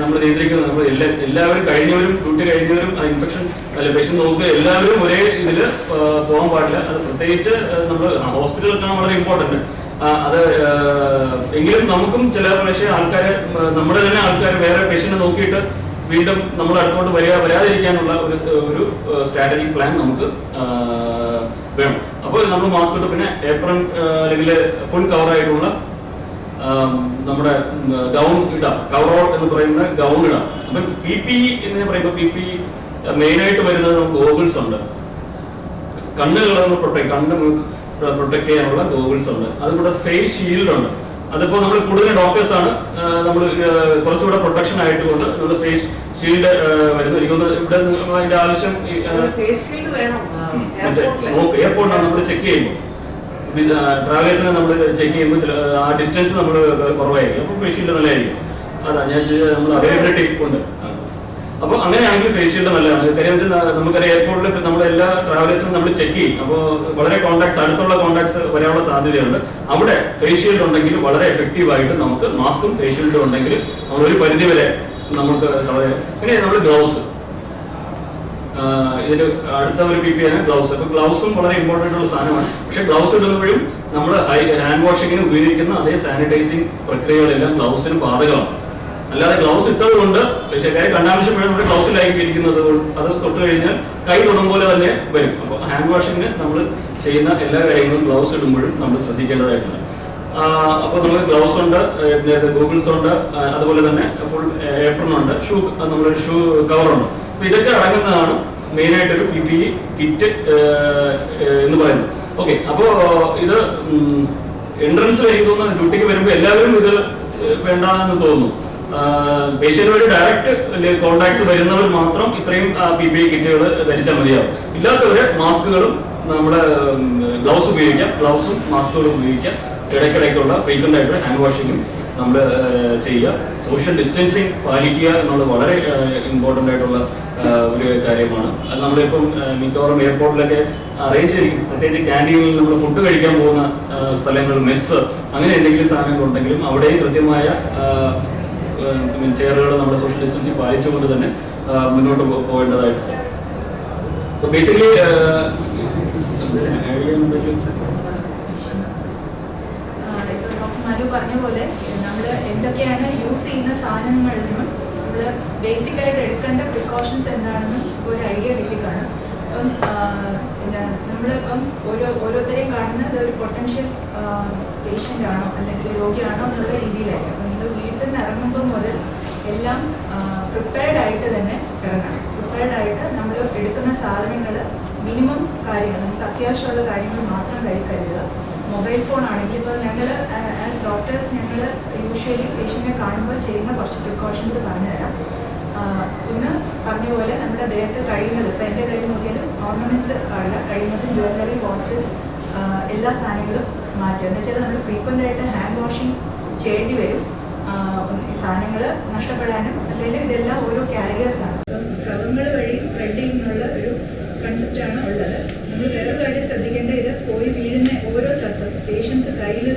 നമ്മൾ നിയന്ത്രിക്കുന്നത്. നമ്മൾ എല്ലാവരും കഴിഞ്ഞവരും ഡ്യൂട്ടി കഴിഞ്ഞവരും ഇൻഫെക്ഷൻ അല്ല പേഷ്യന്റ് നോക്കുക എല്ലാവരും ഒരേ ഇതിൽ പോകാൻ പാടില്ല. അത് പ്രത്യേകിച്ച് നമ്മൾ ഹോസ്പിറ്റലിലൊക്കെയാണ് വളരെ ഇമ്പോർട്ടന്റ്. അത് എങ്കിലും നമുക്കും ചില പക്ഷേ ആൾക്കാരെ നമ്മുടെ തന്നെ ആൾക്കാർ വേറെ പേഷ്യന്റ് നോക്കിയിട്ട് വീണ്ടും നമ്മൾ അടുത്തോട്ട് വരാതിരിക്കാനുള്ള ഒരു സ്ട്രാറ്റജിക് പ്ലാൻ നമുക്ക് വേണം. അപ്പോൾ നമ്മൾ മാസ്ക് ഇട്ട് പിന്നെ ഏപ്രൺ അല്ലെങ്കിൽ ഫുൾ കവർ ആയിട്ടുള്ള നമ്മുടെ ഗൗൺ ഇടാം, കവറോൾ എന്ന് പറയുന്ന ഗൗൺ ഇടാം. അപ്പൊ PPE എന്ന് പറയുമ്പോൾ PPE മെയിൻ ആയിട്ട് വരുന്നത് നമുക്ക് ഗോഗിൾസ് ഉണ്ട്, കണ്ണ് പ്രൊട്ടക്ട് ചെയ്യാനുള്ള ഗോഗിൾസ് ഉണ്ട്, അതുകൂടെ ഫേസ് ഷീൽഡ് ഉണ്ട്. അതിപ്പോ നമ്മൾ കൂടുതൽ ഡോക്ടേഴ്സ് ആണ് നമ്മൾ കുറച്ചുകൂടെ പ്രൊട്ടക്ഷൻ ആയിട്ടുകൊണ്ട് നമ്മൾ ഫേസ് ഷീൽഡ് വരുന്നു. എനിക്കൊന്ന് ഇവിടെ അതിന്റെ ആവശ്യം എയർപോർട്ടിലാണ് നമ്മൾ ചെക്ക് ചെയ്യുമ്പോൾ, ട്രാവലേഴ്സിനെ നമ്മൾ ചെക്ക് ചെയ്യുമ്പോൾ ആ ഡിസ്റ്റൻസ് നമ്മൾ കുറവായിരിക്കും, അപ്പോൾ ഫേസ് ഷീൽഡ് നല്ലതായിരിക്കും. അതാ ഞാൻ നമ്മൾ അവൈലബിലിറ്റി ഉണ്ട്. അപ്പോൾ അങ്ങനെയാണെങ്കിൽ ഫേസ് ഷീൽഡ് നല്ലതാണ്. കാര്യം വെച്ചാൽ നമുക്കറിയാം എയർപോർട്ടിൽ നമ്മുടെ എല്ലാ ട്രാവലേഴ്സിനും നമ്മൾ ചെക്ക് ചെയ്യും. അപ്പോൾ വളരെ കോൺടാക്ട്സ്, അടുത്തുള്ള കോൺടാക്ട്സ് വരാനുള്ള സാധ്യതയുണ്ട്. അവിടെ ഫേസ് ഷീൽഡ് ഉണ്ടെങ്കിൽ വളരെ എഫക്റ്റീവ് ആയിട്ട് നമുക്ക് മാസ്കും ഫേസ് ഷീൽഡും ഉണ്ടെങ്കിൽ നമ്മൾ ഒരു പരിധി വരെ നമുക്ക് പിന്നെ നമ്മൾ ഗ്ലൗസ്, ഇതിന് അടുത്ത ഒരു PPE ആണ് ഗ്ലൗസ്. അപ്പൊ ഗ്ലൗസും വളരെ ഇമ്പോർട്ടന്റ് ഉള്ള സാധനമാണ്. പക്ഷെ ഗ്ലൗസ് ഇടുമ്പോഴും നമ്മൾ ഹാൻഡ് വാഷിങ്ങിന് ഉപയോഗിക്കുന്ന അതേ സാനിറ്റൈസിങ് പ്രക്രിയകളെല്ലാം ഗ്ലൗസിന് ബാധകമാണ്. അല്ലാതെ ഗ്ലൗസ് ഇട്ടത് കൊണ്ട് പക്ഷേ കണ്ണാവശ്യപ്പോഴും നമ്മുടെ ഗ്ലൗസിലായിരിക്കും ഇരിക്കുന്നത്, അത് തൊട്ട് കഴിഞ്ഞാൽ കൈ തൊടും പോലെ തന്നെ വരും. അപ്പോൾ ഹാൻഡ് വാഷിങ്ങിന് നമ്മൾ ചെയ്യുന്ന എല്ലാ കാര്യങ്ങളും ഗ്ലൗസ് ഇടുമ്പോഴും നമ്മൾ ശ്രദ്ധിക്കേണ്ടതായിട്ടുണ്ട്. അപ്പോൾ നമുക്ക് ഗ്ലൗസ് ഉണ്ട്, ഗൂഗിൾസ് ഉണ്ട്, അതുപോലെ തന്നെ ഫുൾ ഏപ്രൺ ഉണ്ട്, നമ്മളൊരു ഷൂ കവറുണ്ട്. അപ്പൊ ഇതൊക്കെ അടങ്ങുന്നതാണ് മെയിൻ ആയിട്ടൊരു PPE കിറ്റ് എന്ന് പറയുന്നത്. ഓക്കെ, അപ്പോ ഇത് എൻട്രൻസിൽ എനിക്ക് തോന്നുന്നു ഡ്യൂട്ടിക്ക് വരുമ്പോൾ എല്ലാവരും ഇത് വേണ്ടെന്ന് തോന്നുന്നു. പേഷ്യന്റുമായിട്ട് ഡയറക്റ്റ് കോണ്ടാക്ട്സ് വരുന്നവർ മാത്രം ഇത്രയും PPE കിറ്റുകൾ ധരിച്ചാൽ മതിയാവും. ഇല്ലാത്തവര് മാസ്കുകളും നമ്മുടെ ഗ്ലൗസ് ഉപയോഗിക്കാം, ഗ്ലൗസും മാസ്കുകളും ഉപയോഗിക്കാം. ഇടയ്ക്കിടയ്ക്കുള്ള ഫ്രീക്വന്റ് ആയിട്ട് ഹാൻഡ് വാഷിങ്ങും നമ്മൾ ചെയ്യുക. സോഷ്യൽ ഡിസ്റ്റൻസിങ് പാലിക്കുക എന്നുള്ളത് വളരെ ഇമ്പോർട്ടൻ്റ് ആയിട്ടുള്ള ഒരു കാര്യമാണ്. അത് നമ്മളിപ്പം മിക്കവാറും എയർപോർട്ടിലൊക്കെ അറേഞ്ച് ചെയ്യും. പ്രത്യേകിച്ച് ക്യാൻറ്റീനിൽ നമ്മൾ ഫുഡ് കഴിക്കാൻ പോകുന്ന സ്ഥലങ്ങൾ, മെസ്സ്, അങ്ങനെ എന്തെങ്കിലും സാധനങ്ങളുണ്ടെങ്കിലും അവിടെയും കൃത്യമായ ചെയറുകൾ നമ്മുടെ സോഷ്യൽ ഡിസ്റ്റൻസിങ് പാലിച്ചുകൊണ്ട് തന്നെ മുന്നോട്ട് പോകേണ്ടതായിട്ടുണ്ട്. അപ്പോൾ ബേസിക്കലി മനു പറഞ്ഞ പോലെ നമ്മൾ എന്തൊക്കെയാണ് യൂസ് ചെയ്യുന്ന സാധനങ്ങളിൽ നിന്നും നമ്മൾ ബേസിക്കായിട്ട് എടുക്കേണ്ട പ്രിക്കോഷൻസ് എന്താണെന്നും ഒരു ഐഡിയ കിട്ടിക്കാണും. അപ്പം നമ്മളിപ്പം ഓരോരുത്തരെയും കാണുന്നത് ഒരു പൊട്ടൻഷ്യൽ പേഷ്യൻ്റ് ആണോ അല്ലെങ്കിൽ രോഗിയാണോ എന്നുള്ള രീതിയിലായിരിക്കും. അപ്പം നിങ്ങൾ വീട്ടിൽ നിന്ന് ഇറങ്ങുമ്പോൾ മുതൽ എല്ലാം പ്രിപ്പയർഡ് ആയിട്ട് തന്നെ ഇറങ്ങണം. പ്രിപ്പയർഡ് ആയിട്ട് നമ്മൾ എടുക്കുന്ന സാധനങ്ങൾ മിനിമം കാര്യങ്ങൾ, നമുക്ക് അത്യാവശ്യമുള്ള കാര്യങ്ങൾ മാത്രം കരുതുക. മൊബൈൽ ഫോൺ ആണെങ്കിൽ ഇപ്പോൾ ഞങ്ങൾ ആസ് ഡോക്ടേഴ്സ് ഞങ്ങൾ യൂഷ്വലി പേഷ്യൻറ്റിനെ കാണുമ്പോൾ ചെയ്യുന്ന കുറച്ച് പ്രിക്കോഷൻസ് പറഞ്ഞുതരാം. ഒന്ന് പറഞ്ഞ പോലെ നമ്മുടെ ദേഹത്ത് കഴിയുന്നത്, ഇപ്പോൾ എൻ്റെ കയ്യിൽ നോക്കിയാലും ഓർണമെൻറ്റ്സ് പാടില്ല, കഴിയുന്നതും ജ്വല്ലറി, വാച്ചസ്, എല്ലാ സാധനങ്ങളും മാറ്റുക. എന്ന് വെച്ചാൽ നമ്മൾ ഫ്രീക്വൻ്റ് ആയിട്ട് ഹാൻഡ് വാഷിങ് ചെയ്യേണ്ടി വരും. ഈ സാധനങ്ങൾ നഷ്ടപ്പെടാനും അല്ലെങ്കിൽ ഇതെല്ലാം ഓരോ ക്യാരിയേഴ്സാണ്. അപ്പം സ്രവങ്ങൾ വഴി സ്പ്രെഡ് ചെയ്യുന്നുള്ള ഒരു കൺസെപ്റ്റാണ് ഉള്ളത്. നമ്മൾ വേറൊരു കാര്യം ശ്രദ്ധിക്കേണ്ട, ഇത് പോയി വീഴുന്ന ഓരോ സർഫസ് പേഷ്യൻസ് അല്ലെങ്കിൽ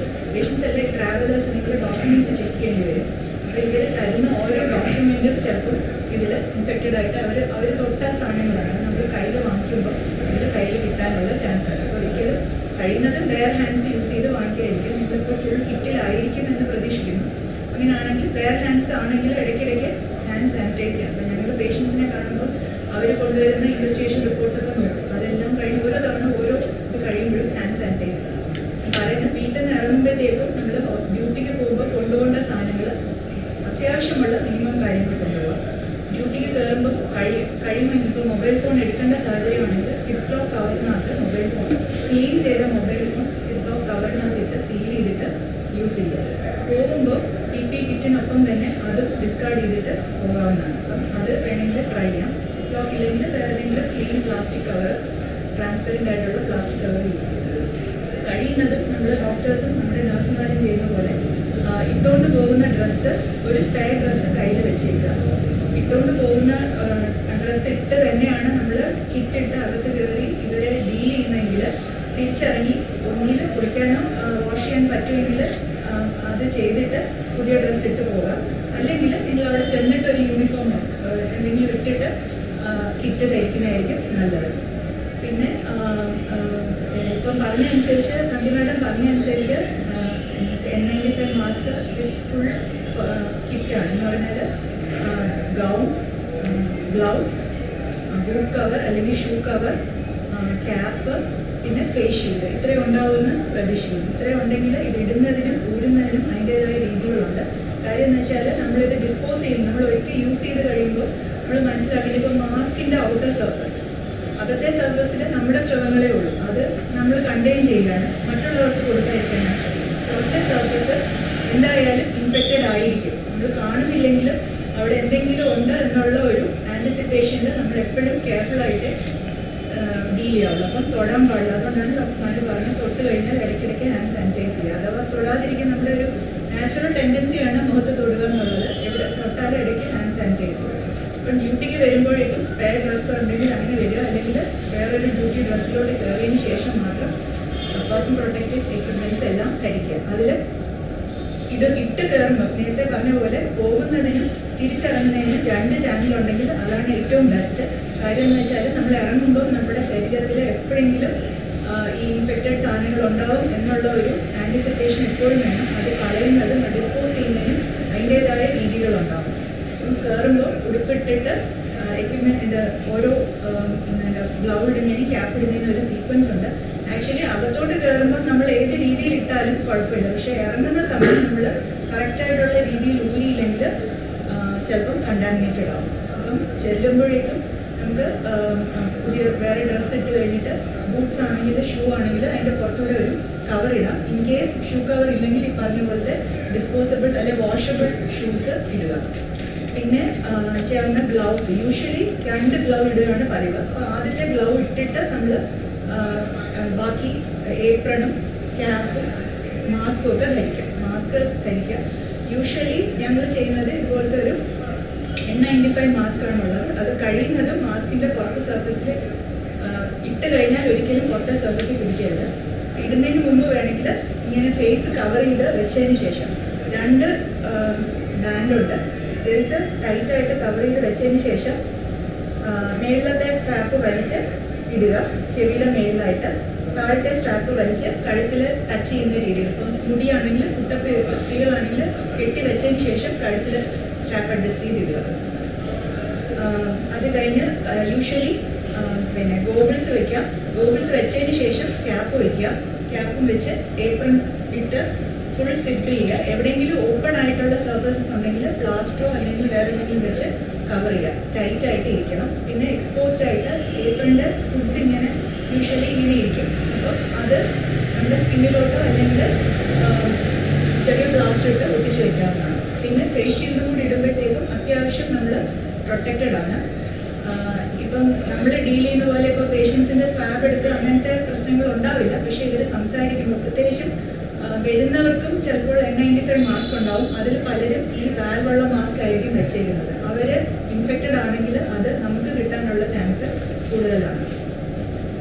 ട്രാവലേഴ്സ് നിങ്ങൾ ഡോക്യുമെന്റ്സ് ചെക്ക് ചെയ്യേണ്ടി വരും. അപ്പോൾ ഇവർ തരുന്ന ഓരോ ഡോക്യുമെന്റും ചിലപ്പോൾ ഇതിൽ ഇൻഫെക്റ്റഡ് ആയിട്ട് അവർ തൊട്ട സാധനങ്ങളാണ്. നമ്മൾ കയ്യിൽ വാങ്ങിക്കുമ്പോൾ ഇത് കയ്യിൽ കിട്ടാനുള്ള ചാൻസ് ഉണ്ട്. അപ്പോൾ ഒരിക്കലും കഴിയുന്നതും വെയർ ഹാൻഡ്സ് യൂസ് ചെയ്ത് വാങ്ങിക്കായിരിക്കും. നിങ്ങളിപ്പോൾ ഫുൾ കിറ്റിലായിരിക്കും എന്ന് പ്രതീക്ഷിക്കുന്നു. അങ്ങനെയാണെങ്കിൽ വെയർ ഹാൻഡ്സ് ആണെങ്കിൽ ഇടയ്ക്കിടയ്ക്ക് ഹാൻഡ് സാനിറ്റൈസ് ചെയ്യണം. അപ്പോൾ ഞങ്ങൾ പേഷ്യൻസിനെ കാണുമ്പോൾ അവർ കൊണ്ടുവരുന്ന ഇൻവെസ്റ്റിഗേഷൻ റിപ്പോർട്ട്സ് ഒക്കെ നോക്കും. അതെല്ലാം കഴിഞ്ഞ് ഓരോ തവണ ഓരോ ഇത് കഴിയുമ്പോഴും ഹാൻഡ് സാനിറ്റൈസ് ചെയ്യണം. പറയുന്നത് വീട്ടിൽ നിന്ന് ഇറങ്ങുമ്പോഴത്തേക്കും നമ്മൾ ഡ്യൂട്ടിക്ക് പോകുമ്പോൾ കൊണ്ടുപോകേണ്ട സാധനങ്ങൾ അത്യാവശ്യമുള്ള മിനിമം കാര്യങ്ങൾ കൊണ്ടുപോകാം. ഡ്യൂട്ടിക്ക് കയറുമ്പോൾ കഴിയുമെങ്കിൽ ഇപ്പോൾ മൊബൈൽ ഫോൺ എടുക്കേണ്ട സാഹചര്യമാണെങ്കിൽ സിപ്പ് ലോക്ക് കവറിനകത്ത് മൊബൈൽ ഫോൺ ക്ലീൻ ചെയ്ത മൊബൈൽ ഫോൺ സിപ്പ് ലോക്ക് കവറിനകത്തിട്ട് സീൽ ചെയ്തിട്ട് യൂസ് ചെയ്യുക. പോകുമ്പോൾ PPE കിറ്റിനൊപ്പം തന്നെ അത് ഡിസ്കാർഡ് ചെയ്തിട്ട് പോകാവുന്നതാണ്. അപ്പം അത് വേണമെങ്കിൽ ട്രൈ ചെയ്യാം. സിപ്പ് ലോക്ക് ഇല്ലെങ്കിൽ വേറെ ഏതെങ്കിലും ക്ലീൻ പ്ലാസ്റ്റിക് കവർ, ട്രാൻസ്പെറൻ്റ് ആയിട്ടുള്ള പ്ലാസ്റ്റിക് കവർ യൂസ് ചെയ്യുക. കഴിയുന്നതും നമ്മൾ ഡോക്ടേഴ്സും നമ്മുടെ നഴ്സുമാരും ചെയ്യുന്ന പോലെ ഇട്ടുകൊണ്ട് പോകുന്ന ഡ്രസ്സ്, ഒരു സ്പെയർ ഡ്രസ്സ് കയ്യിൽ വെച്ചേക്കുക. ഇട്ടുകൊണ്ട് പോകുന്ന ഡ്രസ്സ് ഇട്ട് തന്നെയാണ് നമ്മൾ കിറ്റിട്ട് അകത്ത് കയറി ഇവരെ ഡീൽ ചെയ്യുന്നതെങ്കിൽ തിരിച്ചിറങ്ങി ഒന്നിൽ കുളിക്കാനോ വാഷ് ചെയ്യാൻ പറ്റുമെങ്കിൽ അത് ചെയ്തിട്ട് പുതിയ ഡ്രസ്സ് ഇട്ട് പോകാം. അല്ലെങ്കിൽ നിങ്ങൾ അവിടെ ചെന്നിട്ട് ഒരു യൂണിഫോം എന്തെങ്കിലും ഇട്ടിട്ട് കിറ്റ് ധരിക്കുന്നതായിരിക്കും നല്ലത്. പിന്നെ ഇപ്പം പറഞ്ഞനുസരിച്ച് സന്ധ്യ മാഡം പറഞ്ഞനുസരിച്ച് ഗ്ലൗസ്, ബൂട്ട് കവർ അല്ലെങ്കിൽ ഷൂ കവർ, ക്യാപ്പ്, പിന്നെ ഫേസ് ഷീൽഡ്. ഇത്രയും ഉണ്ടാവുമെന്ന് പ്രതീക്ഷിക്കുന്നു. ഇത്രയും ഉണ്ടെങ്കിൽ ഇത് ഇടുന്നതിനും ഊരുന്നതിനും അതിൻ്റെതായ രീതികളുണ്ട്. കാര്യം എന്ന് വെച്ചാൽ നമ്മളിത് ഡിസ്പോസ് ചെയ്യും, നമ്മൾ ഒരിക്കൽ യൂസ് ചെയ്ത് കഴിയുമ്പോൾ നമ്മൾ മനസ്സിലാക്കിയിട്ട് ഇപ്പോൾ മാസ്കിൻ്റെ ഔട്ടർ സർഫസ്, അകത്തെ സർഫസിൽ നമ്മുടെ സ്രവങ്ങളേ ഉള്ളൂ, അത് നമ്മൾ കണ്ടെയ്ൻ ചെയ്യുകയാണ്, മറ്റുള്ളവർക്ക് കൊടുക്കാതിരിക്കാനാണ് ശ്രമിക്കുന്നത്. പുറത്തെ സർഫസ് എന്തായാലും ഇൻഫെക്റ്റഡ് ആയിരിക്കും. നമ്മൾ കാണുന്നില്ലെങ്കിലും അവിടെ എന്തെങ്കിലും ഉണ്ട് എന്നുള്ള ഒരു ആൻറ്റിസിപ്പേഷനിൽ നമ്മൾ എപ്പോഴും കെയർഫുള്ളായിട്ട് ഡീൽ ചെയ്യാവുള്ളൂ. അപ്പം തൊടാൻ പാടില്ല. അതുകൊണ്ടാണ് ഡോക്ടർമാർ പറഞ്ഞത് തൊട്ട് കഴിഞ്ഞാൽ ഇടയ്ക്കിടയ്ക്ക് ഹാൻഡ് സാനിറ്റൈസ് ചെയ്യുക. അഥവാ തൊടാതിരിക്കാൻ നമ്മുടെ ഒരു നാച്ചുറൽ ടെൻഡൻസിയാണ് മുഖത്ത് തൊടുക എന്നുള്ളത്. എവിടെ തൊട്ടാലും ഇടയ്ക്ക് ഹാൻഡ് സാനിറ്റൈസ് ചെയ്യുക. ഇപ്പം ഡ്യൂട്ടിക്ക് വരുമ്പോഴേക്കും സ്പെയർ ഡ്രസ്സ് ഉണ്ടെങ്കിൽ അങ്ങനെ വരിക, അല്ലെങ്കിൽ വേറൊരു ഡ്യൂട്ടി ഡ്രസ്സിലോട്ട് കയറിയതിന് ശേഷം മാത്രം പേഴ്സൺ പ്രൊട്ടക്റ്റീവ് എക്യുപ്മെൻറ്റ്സ് എല്ലാം ധരിക്കുക. അതിൽ ഇട്ട് കയറുമ്പോൾ നേരത്തെ പറഞ്ഞ പോലെ പോകുന്നതിനും തിരിച്ചിറങ്ങുന്നതിനും 2 ചാനലുണ്ടെങ്കിൽ അതാണ് ഏറ്റവും ബെസ്റ്റ്. കാര്യം എന്ന് വെച്ചാൽ നമ്മൾ ഇറങ്ങുമ്പോൾ നമ്മുടെ ശരീരത്തിൽ എപ്പോഴെങ്കിലും ഈ ഇൻഫെക്റ്റഡ് സാധനങ്ങൾ ഉണ്ടാവും എന്നുള്ള ഒരു ആൻറ്റിസിപ്പേഷൻ എപ്പോഴും വേണം. അത് കളയുന്നതും ഡിസ്പോസ് ചെയ്യുന്നതിനും അതിൻ്റേതായ രീതികളുണ്ടാവും. കയറുമ്പോൾ ഉടുപ്പിട്ടിട്ട് എക്യുപ്മെൻറ്റ് ഓരോ ഗ്ലൗ ഇടുന്നതിനും ക്യാപ്പ് ഇടുന്നതിനും ഒരു സീക്വൻസ് ഉണ്ട്. ആക്ച്വലി അകത്തോട്ട് കയറുമ്പോൾ നമ്മൾ ഏത് രീതിയിൽ ഇട്ടാലും കുഴപ്പമില്ല. പക്ഷേ ഇറങ്ങുന്ന സമയം നമ്മൾ കറക്റ്റായിട്ടുള്ള രീതിയിൽ ഊരിയില്ലെങ്കിൽ ചിലപ്പം കണ്ടാമിനേറ്റഡ് ആവും. അപ്പം ചെല്ലുമ്പോഴേക്കും നമുക്ക് പുതിയ വേറെ ഡ്രസ്സ് ഇട്ട് കഴിഞ്ഞിട്ട് ബൂട്ട്സ് ആണെങ്കിൽ ഷൂ ആണെങ്കിൽ അതിൻ്റെ പുറത്തൂടെ ഒരു കവർ ഇടാം. ഇൻ കേസ് ഷൂ കവർ ഇല്ലെങ്കിൽ ഈ പറഞ്ഞ പോലത്തെ ഡിസ്പോസബിൾ അല്ലെങ്കിൽ വാഷബിൾ ഷൂസ് ഇടുക. പിന്നെ ചേർന്ന ഗ്ലൗസ്, യൂഷ്വലി 2 ഗ്ലൗ ഇടുകയാണ് പതിവ്. അപ്പോൾ ആദ്യത്തെ ഗ്ലൗ ഇട്ടിട്ട് നമ്മൾ ബാക്കി ഏപ്രണും ക്യാപ്പും മാസ്കും ഒക്കെ ധരിക്കാം. മാസ്ക് ധരിക്കാം. യൂഷ്വലി ഞങ്ങൾ ചെയ്യുന്നത് ഇതുപോലത്തെ ഒരു N95 മാസ്കാണുള്ളത്. അത് കഴിയുന്നതും മാസ്കിൻ്റെ പുറത്തെ സർഫസിൽ ഇട്ട് കഴിഞ്ഞാൽ ഒരിക്കലും പുറത്തെ സർഫസിൽ പിടിക്കരുത്. ഇടുന്നതിന് മുമ്പ് വേണമെങ്കിൽ ഇങ്ങനെ ഫേസ് കവർ ചെയ്ത് വെച്ചതിന് ശേഷം 2 ബാൻഡുണ്ട്, ഫേസ് ടൈറ്റായിട്ട് കവർ ചെയ്ത് വെച്ചതിന് ശേഷം മേളിലത്തെ സ്ട്രാപ്പ് വലിച്ച് ഇടുക. ചെവിയുടെ മേളിലായിട്ട് താഴത്തെ സ്ട്രാപ്പ് വലിച്ച് കഴുത്തിൽ ടച്ച് ചെയ്യുന്ന രീതിയിൽ. ഇപ്പം മുടിയാണെങ്കിൽ കുട്ടപ്പ്, സ്ത്രീകളാണെങ്കിൽ കെട്ടി വെച്ചതിന് ശേഷം കഴുത്തിൽ സ്ട്രാപ്പ് അഡ്ജസ്റ്റ് ചെയ്തിടുക. അത് കഴിഞ്ഞ് യൂഷ്വലി പിന്നെ ഗോഗിൾസ് വെക്കാം. ഗോഗിൾസ് വെച്ചതിന് ശേഷം ക്യാപ്പ് വയ്ക്കുക. ക്യാപ്പും വെച്ച് ഏപ്രൺ ഇട്ട് ഫുൾ സിപ്പ് ചെയ്യുക. എവിടെയെങ്കിലും ഓപ്പൺ ആയിട്ടുള്ള സർഫസസ് ഉണ്ടെങ്കിൽ പ്ലാസ്റ്ററോ അല്ലെങ്കിൽ വേറെ എന്തെങ്കിലും വെച്ച് കവർ ചെയ്യുക. ടൈറ്റായിട്ട് ഇരിക്കണം. പിന്നെ എക്സ്പോസ്ഡ് ആയിട്ട് ഏപ്രണിൻ്റെ ഫുഡ് ഇങ്ങനെ യൂഷ്വലി ഇങ്ങനെ ഇരിക്കും. അപ്പോൾ അത് നമ്മുടെ സ്കിന്നിലോട്ടോ അല്ലെങ്കിൽ ചെറിയ പ്ലാസ്റ്റർ ഇട്ട് ഒട്ടിച്ച് വയ്ക്കാവുന്നതാണ്. പിന്നെ ഫേസ് ഷീൽഡ് കൂടി ഇടുമ്പോഴത്തേക്കും അത്യാവശ്യം നമ്മൾ പ്രൊട്ടക്റ്റഡ് ആണ്. ഇപ്പം നമ്മൾ ഡീൽ ചെയ്യുന്ന പോലെ ഇപ്പോൾ പേഷ്യൻസിൻ്റെ സ്വാബ് എടുക്കുക അങ്ങനത്തെ പ്രശ്നങ്ങൾ ഉണ്ടാവില്ല. പക്ഷേ ഇവർ സംസാരിക്കുമ്പോൾ പ്രത്യേകിച്ചും വരുന്നവർക്കും ചിലപ്പോൾ N95 മാസ്ക് ഉണ്ടാവും. അതിൽ പലരും ഈ വാൽവുള്ള മാസ്ക് ആയിരിക്കും വെച്ചേക്കുന്നത്. അവർ ഇൻഫെക്റ്റഡ് ആണെങ്കിൽ അത് നമുക്ക് കിട്ടാനുള്ള ചാൻസ് കൂടുതലാണ്.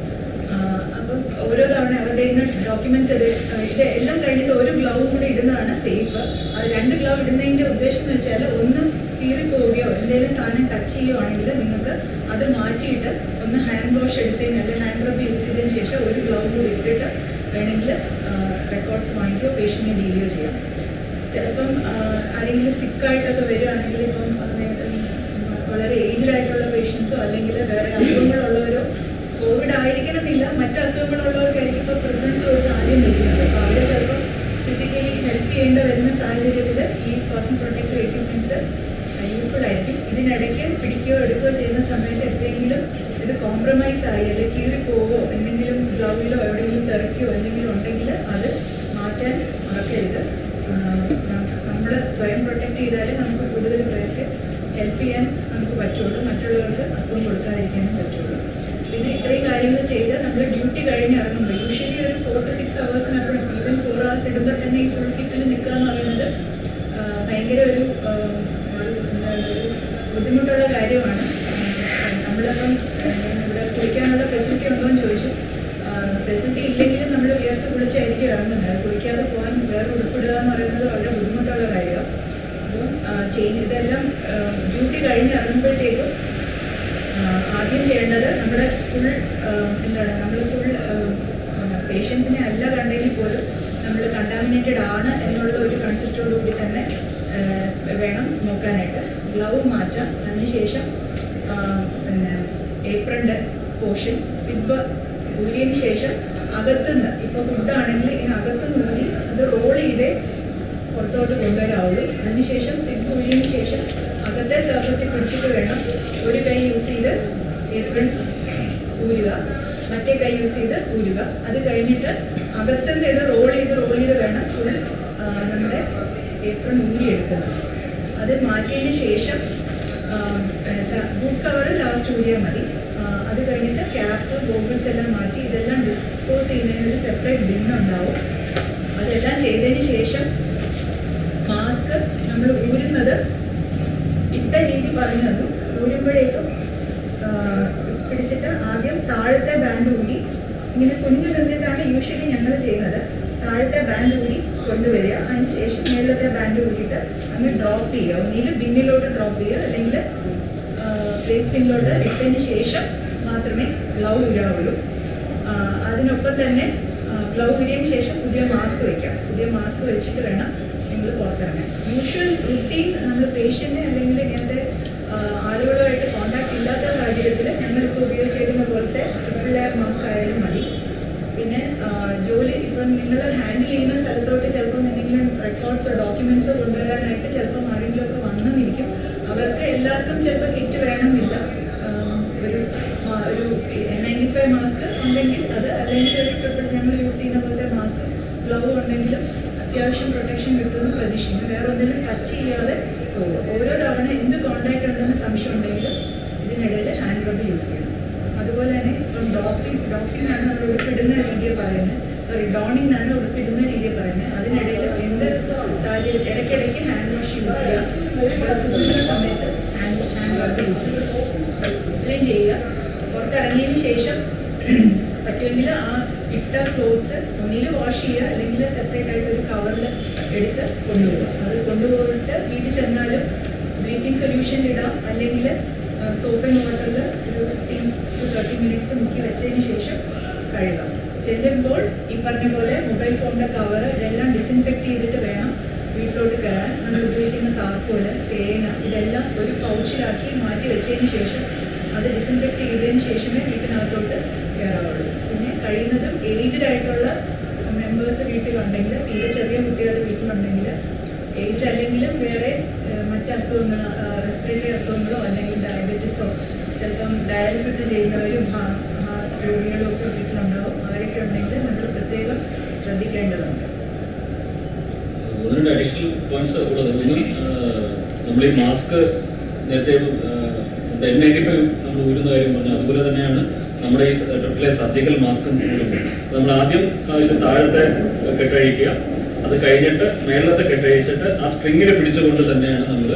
അപ്പം ഓരോ തവണ അവരുടെ ഡോക്യുമെന്റ്സ് ഇത് എല്ലാം കഴിഞ്ഞിട്ട് ഒരു ഗ്ലൗ കൂടി ഇടുന്നതാണ് സേഫ്. അത് 2 ഗ്ലൗ ഇടുന്നതിൻ്റെ ഉദ്ദേശം എന്ന് വെച്ചാൽ ഒന്ന് കീറിപ്പോവുകയോ എന്തെങ്കിലും സാധനം ടച്ച് ചെയ്യുകയാണെങ്കിൽ നിങ്ങൾക്ക് അത് മാറ്റിയിട്ട് ഒന്ന് ഹാൻഡ് വാഷ് എടുത്തതിന് അല്ലെങ്കിൽ ഹാൻഡ് റബ്ബ് യൂസ് ചെയ്തതിന് ശേഷം ഒരു ഗ്ലൗ കൂടി ഇട്ടിട്ട് വേണമെങ്കിൽ റെക്കോർഡ്സ് വാങ്ങിക്കുകയോ പേഷ്യൻറ്റിനെ ഡീൽ ചെയ്യുകയോ ചെയ്യാം. ചിലപ്പം ആരെങ്കിലും സിക്കായിട്ടൊക്കെ വരികയാണെങ്കിൽ ഇപ്പം വളരെ ഏജ്ഡ് ആയിട്ടുള്ള പേഷ്യൻസോ അല്ലെങ്കിൽ വേറെ അസുഖങ്ങളുള്ളവരോ കോവിഡ് ആയിരിക്കണമെന്നില്ല, മറ്റ് അസുഖങ്ങളുള്ളവർക്കായിരിക്കും ഇപ്പോൾ പ്രിഫറൻസ് കൊടുത്ത് ആദ്യം നിൽക്കുന്നത്. അപ്പോൾ അവർ ചിലപ്പോൾ ഫിസിക്കലി ഹെൽപ്പ് ചെയ്യേണ്ടി വരുന്ന സാഹചര്യത്തിൽ ഈ പേഴ്സൺ പ്രൊട്ടക്റ്റീവ് എക്യുപ്മെൻറ്റ്സ് യൂസ്ഫുൾ ആയിരിക്കും. ഇതിനിടയ്ക്ക് പിടിക്കുകയോ എടുക്കുകയോ ചെയ്യുന്ന സമയത്ത് എപ്പോഴെങ്കിലും ഇത് കോംപ്രമൈസ് ആയി അല്ലെങ്കിൽ കീറിപ്പോവോ എന്തെങ്കിലും ഗ്ലൗവിലോ എവിടെയെങ്കിലും തിറക്കിയോ എന്തെങ്കിലും ഉണ്ടെങ്കിൽ അത് മാറ്റാൻ മറക്കരുത്. നമ്മൾ സ്വയം പ്രൊട്ടക്റ്റ് ചെയ്താലേ നമുക്ക് കൂടുതൽ പേർക്ക് ഹെൽപ്പ് ചെയ്യാൻ നമുക്ക് പറ്റുള്ളൂ, മറ്റുള്ളവർക്ക് അസുഖം കൊടുക്കാതിരിക്കാനും പറ്റുള്ളൂ. പിന്നെ ഇത്രയും കാര്യങ്ങൾ ചെയ്ത് നമ്മൾ ഡ്യൂട്ടി കഴിഞ്ഞ് ഇറങ്ങുമ്പോൾ യൂഷ്വലി ഒരു 4 to 6 hours ഈവൻ 4 hours ഇടുമ്പോൾ തന്നെ ഈ ഫുൾ കിറ്റിൽ നിൽക്കുക എന്ന് പറയുന്നത് ഭയങ്കര ഒരു ബുദ്ധിമുട്ടുള്ള കാര്യമാണ്. നമ്മളിപ്പം ഇവിടെ കുളിക്കാനുള്ള ഫെസിലിറ്റി ഉണ്ടോ എന്ന് ചോദിച്ചു. ഫെസിലിറ്റി ഇല്ലെങ്കിലും നമ്മൾ വിയർത്ത് കുളിച്ചായിരിക്കും ഇറങ്ങുന്നത്. കുളിക്കാതെ പോകാൻ വേറെ ഉടുപ്പിടുക എന്ന് പറയുന്നത് വളരെ ബുദ്ധിമുട്ടുള്ള കാര്യമാണ്. അപ്പം ഇതെല്ലാം ഡ്യൂട്ടി കഴിഞ്ഞ് ഇറങ്ങുമ്പോഴത്തേക്കും ആദ്യം ചെയ്യേണ്ടത് നമ്മുടെ ഫുൾ നമ്മൾ ഫുൾ പേഷ്യൻസിനെ അല്ല കണ്ടെങ്കിൽ പോലും നമ്മൾ കണ്ടാമിനേറ്റഡ് ആണ് എന്നുള്ള ഒരു കൺസെപ്റ്റോടുകൂടി തന്നെ വേണം നോക്കാനായിട്ട്. ഗ്ലൗ മാറ്റാം. അതിനുശേഷം പിന്നെ ഏപ്രണിൻ്റെ പോർഷൻ സിബ് ഊരിയതിന് ശേഷം അകത്തുനിന്ന് ഇപ്പോൾ ഫുഡാണെങ്കിൽ ഇങ്ങനെ അകത്തുനിന്ന് ഊരി അത് റോൾ ചെയ്തേ പുറത്തോട്ട് കൊണ്ടുവരാവുള്ളൂ. അതിനുശേഷം സിബ് ഊരിയതിന് ശേഷം അകത്തെ സർഫസിൽ പിടിച്ചിട്ട് വേണം ഒരു കൈ യൂസ് ചെയ്ത് ഏപ്രൺ ഊരുക, മറ്റേ കൈ യൂസ് ചെയ്ത് ഊരുക. അത് കഴിഞ്ഞിട്ട് അകത്തുനിന്ന് ഇത് റോൾ ചെയ്ത് വേണം ഫുൾ നമ്മുടെ ഏപ്രൺ ഊരിയെടുക്കുന്നത്. അത് മാറ്റിയതിന് ശേഷം ബൂട്ട് കവർ ലാസ്റ്റ് ഊരിയാൽ മതി. അത് കഴിഞ്ഞിട്ട് ക്യാപ്പ് ഗോഗിൾസ് എല്ലാം മാറ്റി ഇതെല്ലാം ഡിസ്പോസ് ചെയ്യുന്നതിന് ഒരു സെപ്പറേറ്റ് ബിന്നുണ്ടാവും. അതെല്ലാം ചെയ്തതിന് ശേഷം മാസ്ക് നമ്മൾ ഊരുന്നത് ഇട്ട രീതി പറഞ്ഞു തന്നു. ഊരുമ്പോഴേക്കും പിടിച്ചിട്ട് ആദ്യം താഴത്തെ ബാൻഡ് ഊരി ഇങ്ങനെ കുഞ്ഞു നിന്നിട്ടാണ് യൂഷ്വലി ഞങ്ങൾ ചെയ്യുന്നത്. താഴത്തെ ബാൻഡ് ഊരി കൊണ്ടുവരിക, അതിന് ശേഷം മേളത്തെ ബാൻഡ് ഊരിയിട്ട് അങ്ങ് ഡ്രോപ്പ് ചെയ്യുക. ഒന്നിൽ ബിന്നിലോട്ട് ഡ്രോപ്പ് ചെയ്യുക, അല്ലെങ്കിൽ ഫേസ് പിന്നിലോട്ട് ഇട്ടതിന് ശേഷം മാത്രമേ ഗ്ലൗ ഊരാവുള്ളൂ. അതിനൊപ്പം തന്നെ ഗ്ലൗ ഊരിയതിന് ശേഷം പുതിയ മാസ്ക് വയ്ക്കാം. പുതിയ മാസ്ക് വെച്ചിട്ട് വേണം നിങ്ങൾ പുറത്തിറങ്ങാൻ. യൂഷ്വൽ റുട്ടീൻ നമ്മൾ പേഷ്യൻറ്റിനെ അല്ലെങ്കിൽ ഇങ്ങനത്തെ ആളുകളുമായിട്ട് കോൺടാക്ട് ഇല്ലാത്ത സാഹചര്യത്തിൽ ഞങ്ങളിപ്പോൾ ഉപയോഗിച്ചിരിക്കുന്ന പോലത്തെ ട്രിപ്പിൾ ലെയർ മാസ്ക് ആയാലും മതി. പിന്നെ ജോലി ഇപ്പം നിങ്ങൾ ഹാൻഡിൽ ചെയ്യുന്ന സ്ഥലത്തോട്ട് ചിലപ്പം എന്തെങ്കിലും റെക്കോർഡ്സോ ഡോക്യുമെൻറ്റ്സോ കൊണ്ടുവരാനായിട്ട് ചിലപ്പം ആരെങ്കിലുമൊക്കെ വന്നെന്നിരിക്കും. അവർക്ക് എല്ലാവർക്കും ചിലപ്പോൾ കിറ്റ് വേണമെന്നില്ല. ഒരു N95 മാസ്ക് ഉണ്ടെങ്കിൽ അത്, അല്ലെങ്കിൽ ഒരു ട്രിപ്പിൾ ഞങ്ങൾ യൂസ് ചെയ്യുന്ന പോലത്തെ മാസ്ക് ഗ്ലൗ ഉണ്ടെങ്കിലും അത്യാവശ്യം പ്രൊട്ടക്ഷൻ കിട്ടുമെന്ന് പ്രതീക്ഷിക്കുന്നു. വേറെ ഒന്നിനും ടച്ച് ചെയ്യാതെ പോകും. ഓരോ തവണ എന്ത് കോൺടാക്ട് ഉണ്ടെന്ന് സംശയം ഉണ്ടെങ്കിലും ഇതിനിടയിൽ ഹാൻഡ് റബ്ബ് യൂസ് ചെയ്യണം. അതുപോലെ തന്നെ ഇപ്പം ഡോഫിംഗ് ആണ് നമ്മൾ ഉടുപ്പിടുന്ന രീതിയെ പറയുന്നത്, ഡോണിംഗ് എന്നാണ് ഉടുപ്പിടുന്ന രീതിയെ പറയുന്നത്. അതിനിടയിൽ എന്ത് സാഹചര്യം ഇടയ്ക്കിടയ്ക്ക് ഹാൻഡ് വാഷ് യൂസ് ചെയ്യാം. സുഖമുള്ള സമയത്ത് ഹാൻഡ് റബ്ബ് യൂസ് ചെയ്യാം. ഇത്രയും ചെയ്യുക. പുറത്തിറങ്ങിയതിന് ശേഷം പറ്റുമെങ്കിൽ ആ ഇട്ട ക്ലോത്ത്സ് ഒന്നിൽ വാഷ് ചെയ്യുക, അല്ലെങ്കിൽ സെപ്പറേറ്റ് ആയിട്ട് ഒരു കവറിൽ എടുത്ത് കൊണ്ടുപോവുക. അത് കൊണ്ടുപോയിട്ട് വീട്ടിൽ ചെന്നാലും ബ്ലീച്ചിങ് സൊല്യൂഷൻ ഇടാം, അല്ലെങ്കിൽ സോപ്പ് ആൻഡ് വാട്ടറിൽ ഒരു 15 to 30 മിനിറ്റ്സ് മുക്കി വെച്ചതിന് ശേഷം കഴുകാം. ചെല്ലുമ്പോൾ ഈ പറഞ്ഞ പോലെ മൊബൈൽ ഫോണിൻ്റെ കവർ ഇതെല്ലാം ഡിസിൻഫെക്റ്റ് ചെയ്തിട്ട് വേണം വീട്ടിലോട്ട് കയറാൻ. നമ്മൾ ഉപയോഗിക്കുന്ന താക്കോല്, പേന ഇതെല്ലാം ഒരു പൗച്ചിലാക്കി മാറ്റി വെച്ചതിന് ശേഷം അത് ഡിസിൻഫെക്റ്റ് ചെയ്തതിന് ശേഷമേ വീട്ടിനകത്തോട്ട് കയറാവുള്ളൂ. പിന്നെ കഴിയുന്നതും ഏജ്ഡ് ആയിട്ടുള്ള മെമ്പേഴ്സ് വീട്ടിലുണ്ടെങ്കിൽ, തീരെ ചെറിയ കുട്ടികൾ വീട്ടിലുണ്ടെങ്കിൽ, ഏജ്ഡ് അല്ലെങ്കിലും വേറെ മറ്റ് അസുഖങ്ങൾ, റെസ്പിറേറ്ററി അസുഖങ്ങളോ അല്ലെങ്കിൽ ഡയബറ്റീസോ, ചിലപ്പം ഡയാലിസിസ് ചെയ്യുന്നവരും ഹാർട്ട് രോഗികളും ഒക്കെ വീട്ടിലുണ്ടാവും. അവരൊക്കെ ഉണ്ടെങ്കിൽ നമ്മൾ പ്രത്യേകം ശ്രദ്ധിക്കേണ്ടതുണ്ട്. അഡീഷണൽ പോയിന്റ്സ് ഉള്ളത് നമ്മൾ ഈ മാസ്ക് നേരത്തെ N95 നമ്മൾ ഊരുന്ന കാര്യം പറഞ്ഞു. അതുപോലെ തന്നെയാണ് നമ്മുടെ ഈ ട്രിപ്പിലെ സർജിക്കൽ മാസ്കും ഊരുന്നത്. നമ്മൾ ആദ്യം ഇത് താഴത്തെ കെട്ടഴിക്കുക, അത് കഴിഞ്ഞിട്ട് മേളത്തെ കെട്ടഴിച്ചിട്ട് ആ സ്ട്രിങ്ങിൽ പിടിച്ചുകൊണ്ട് തന്നെയാണ് നമ്മൾ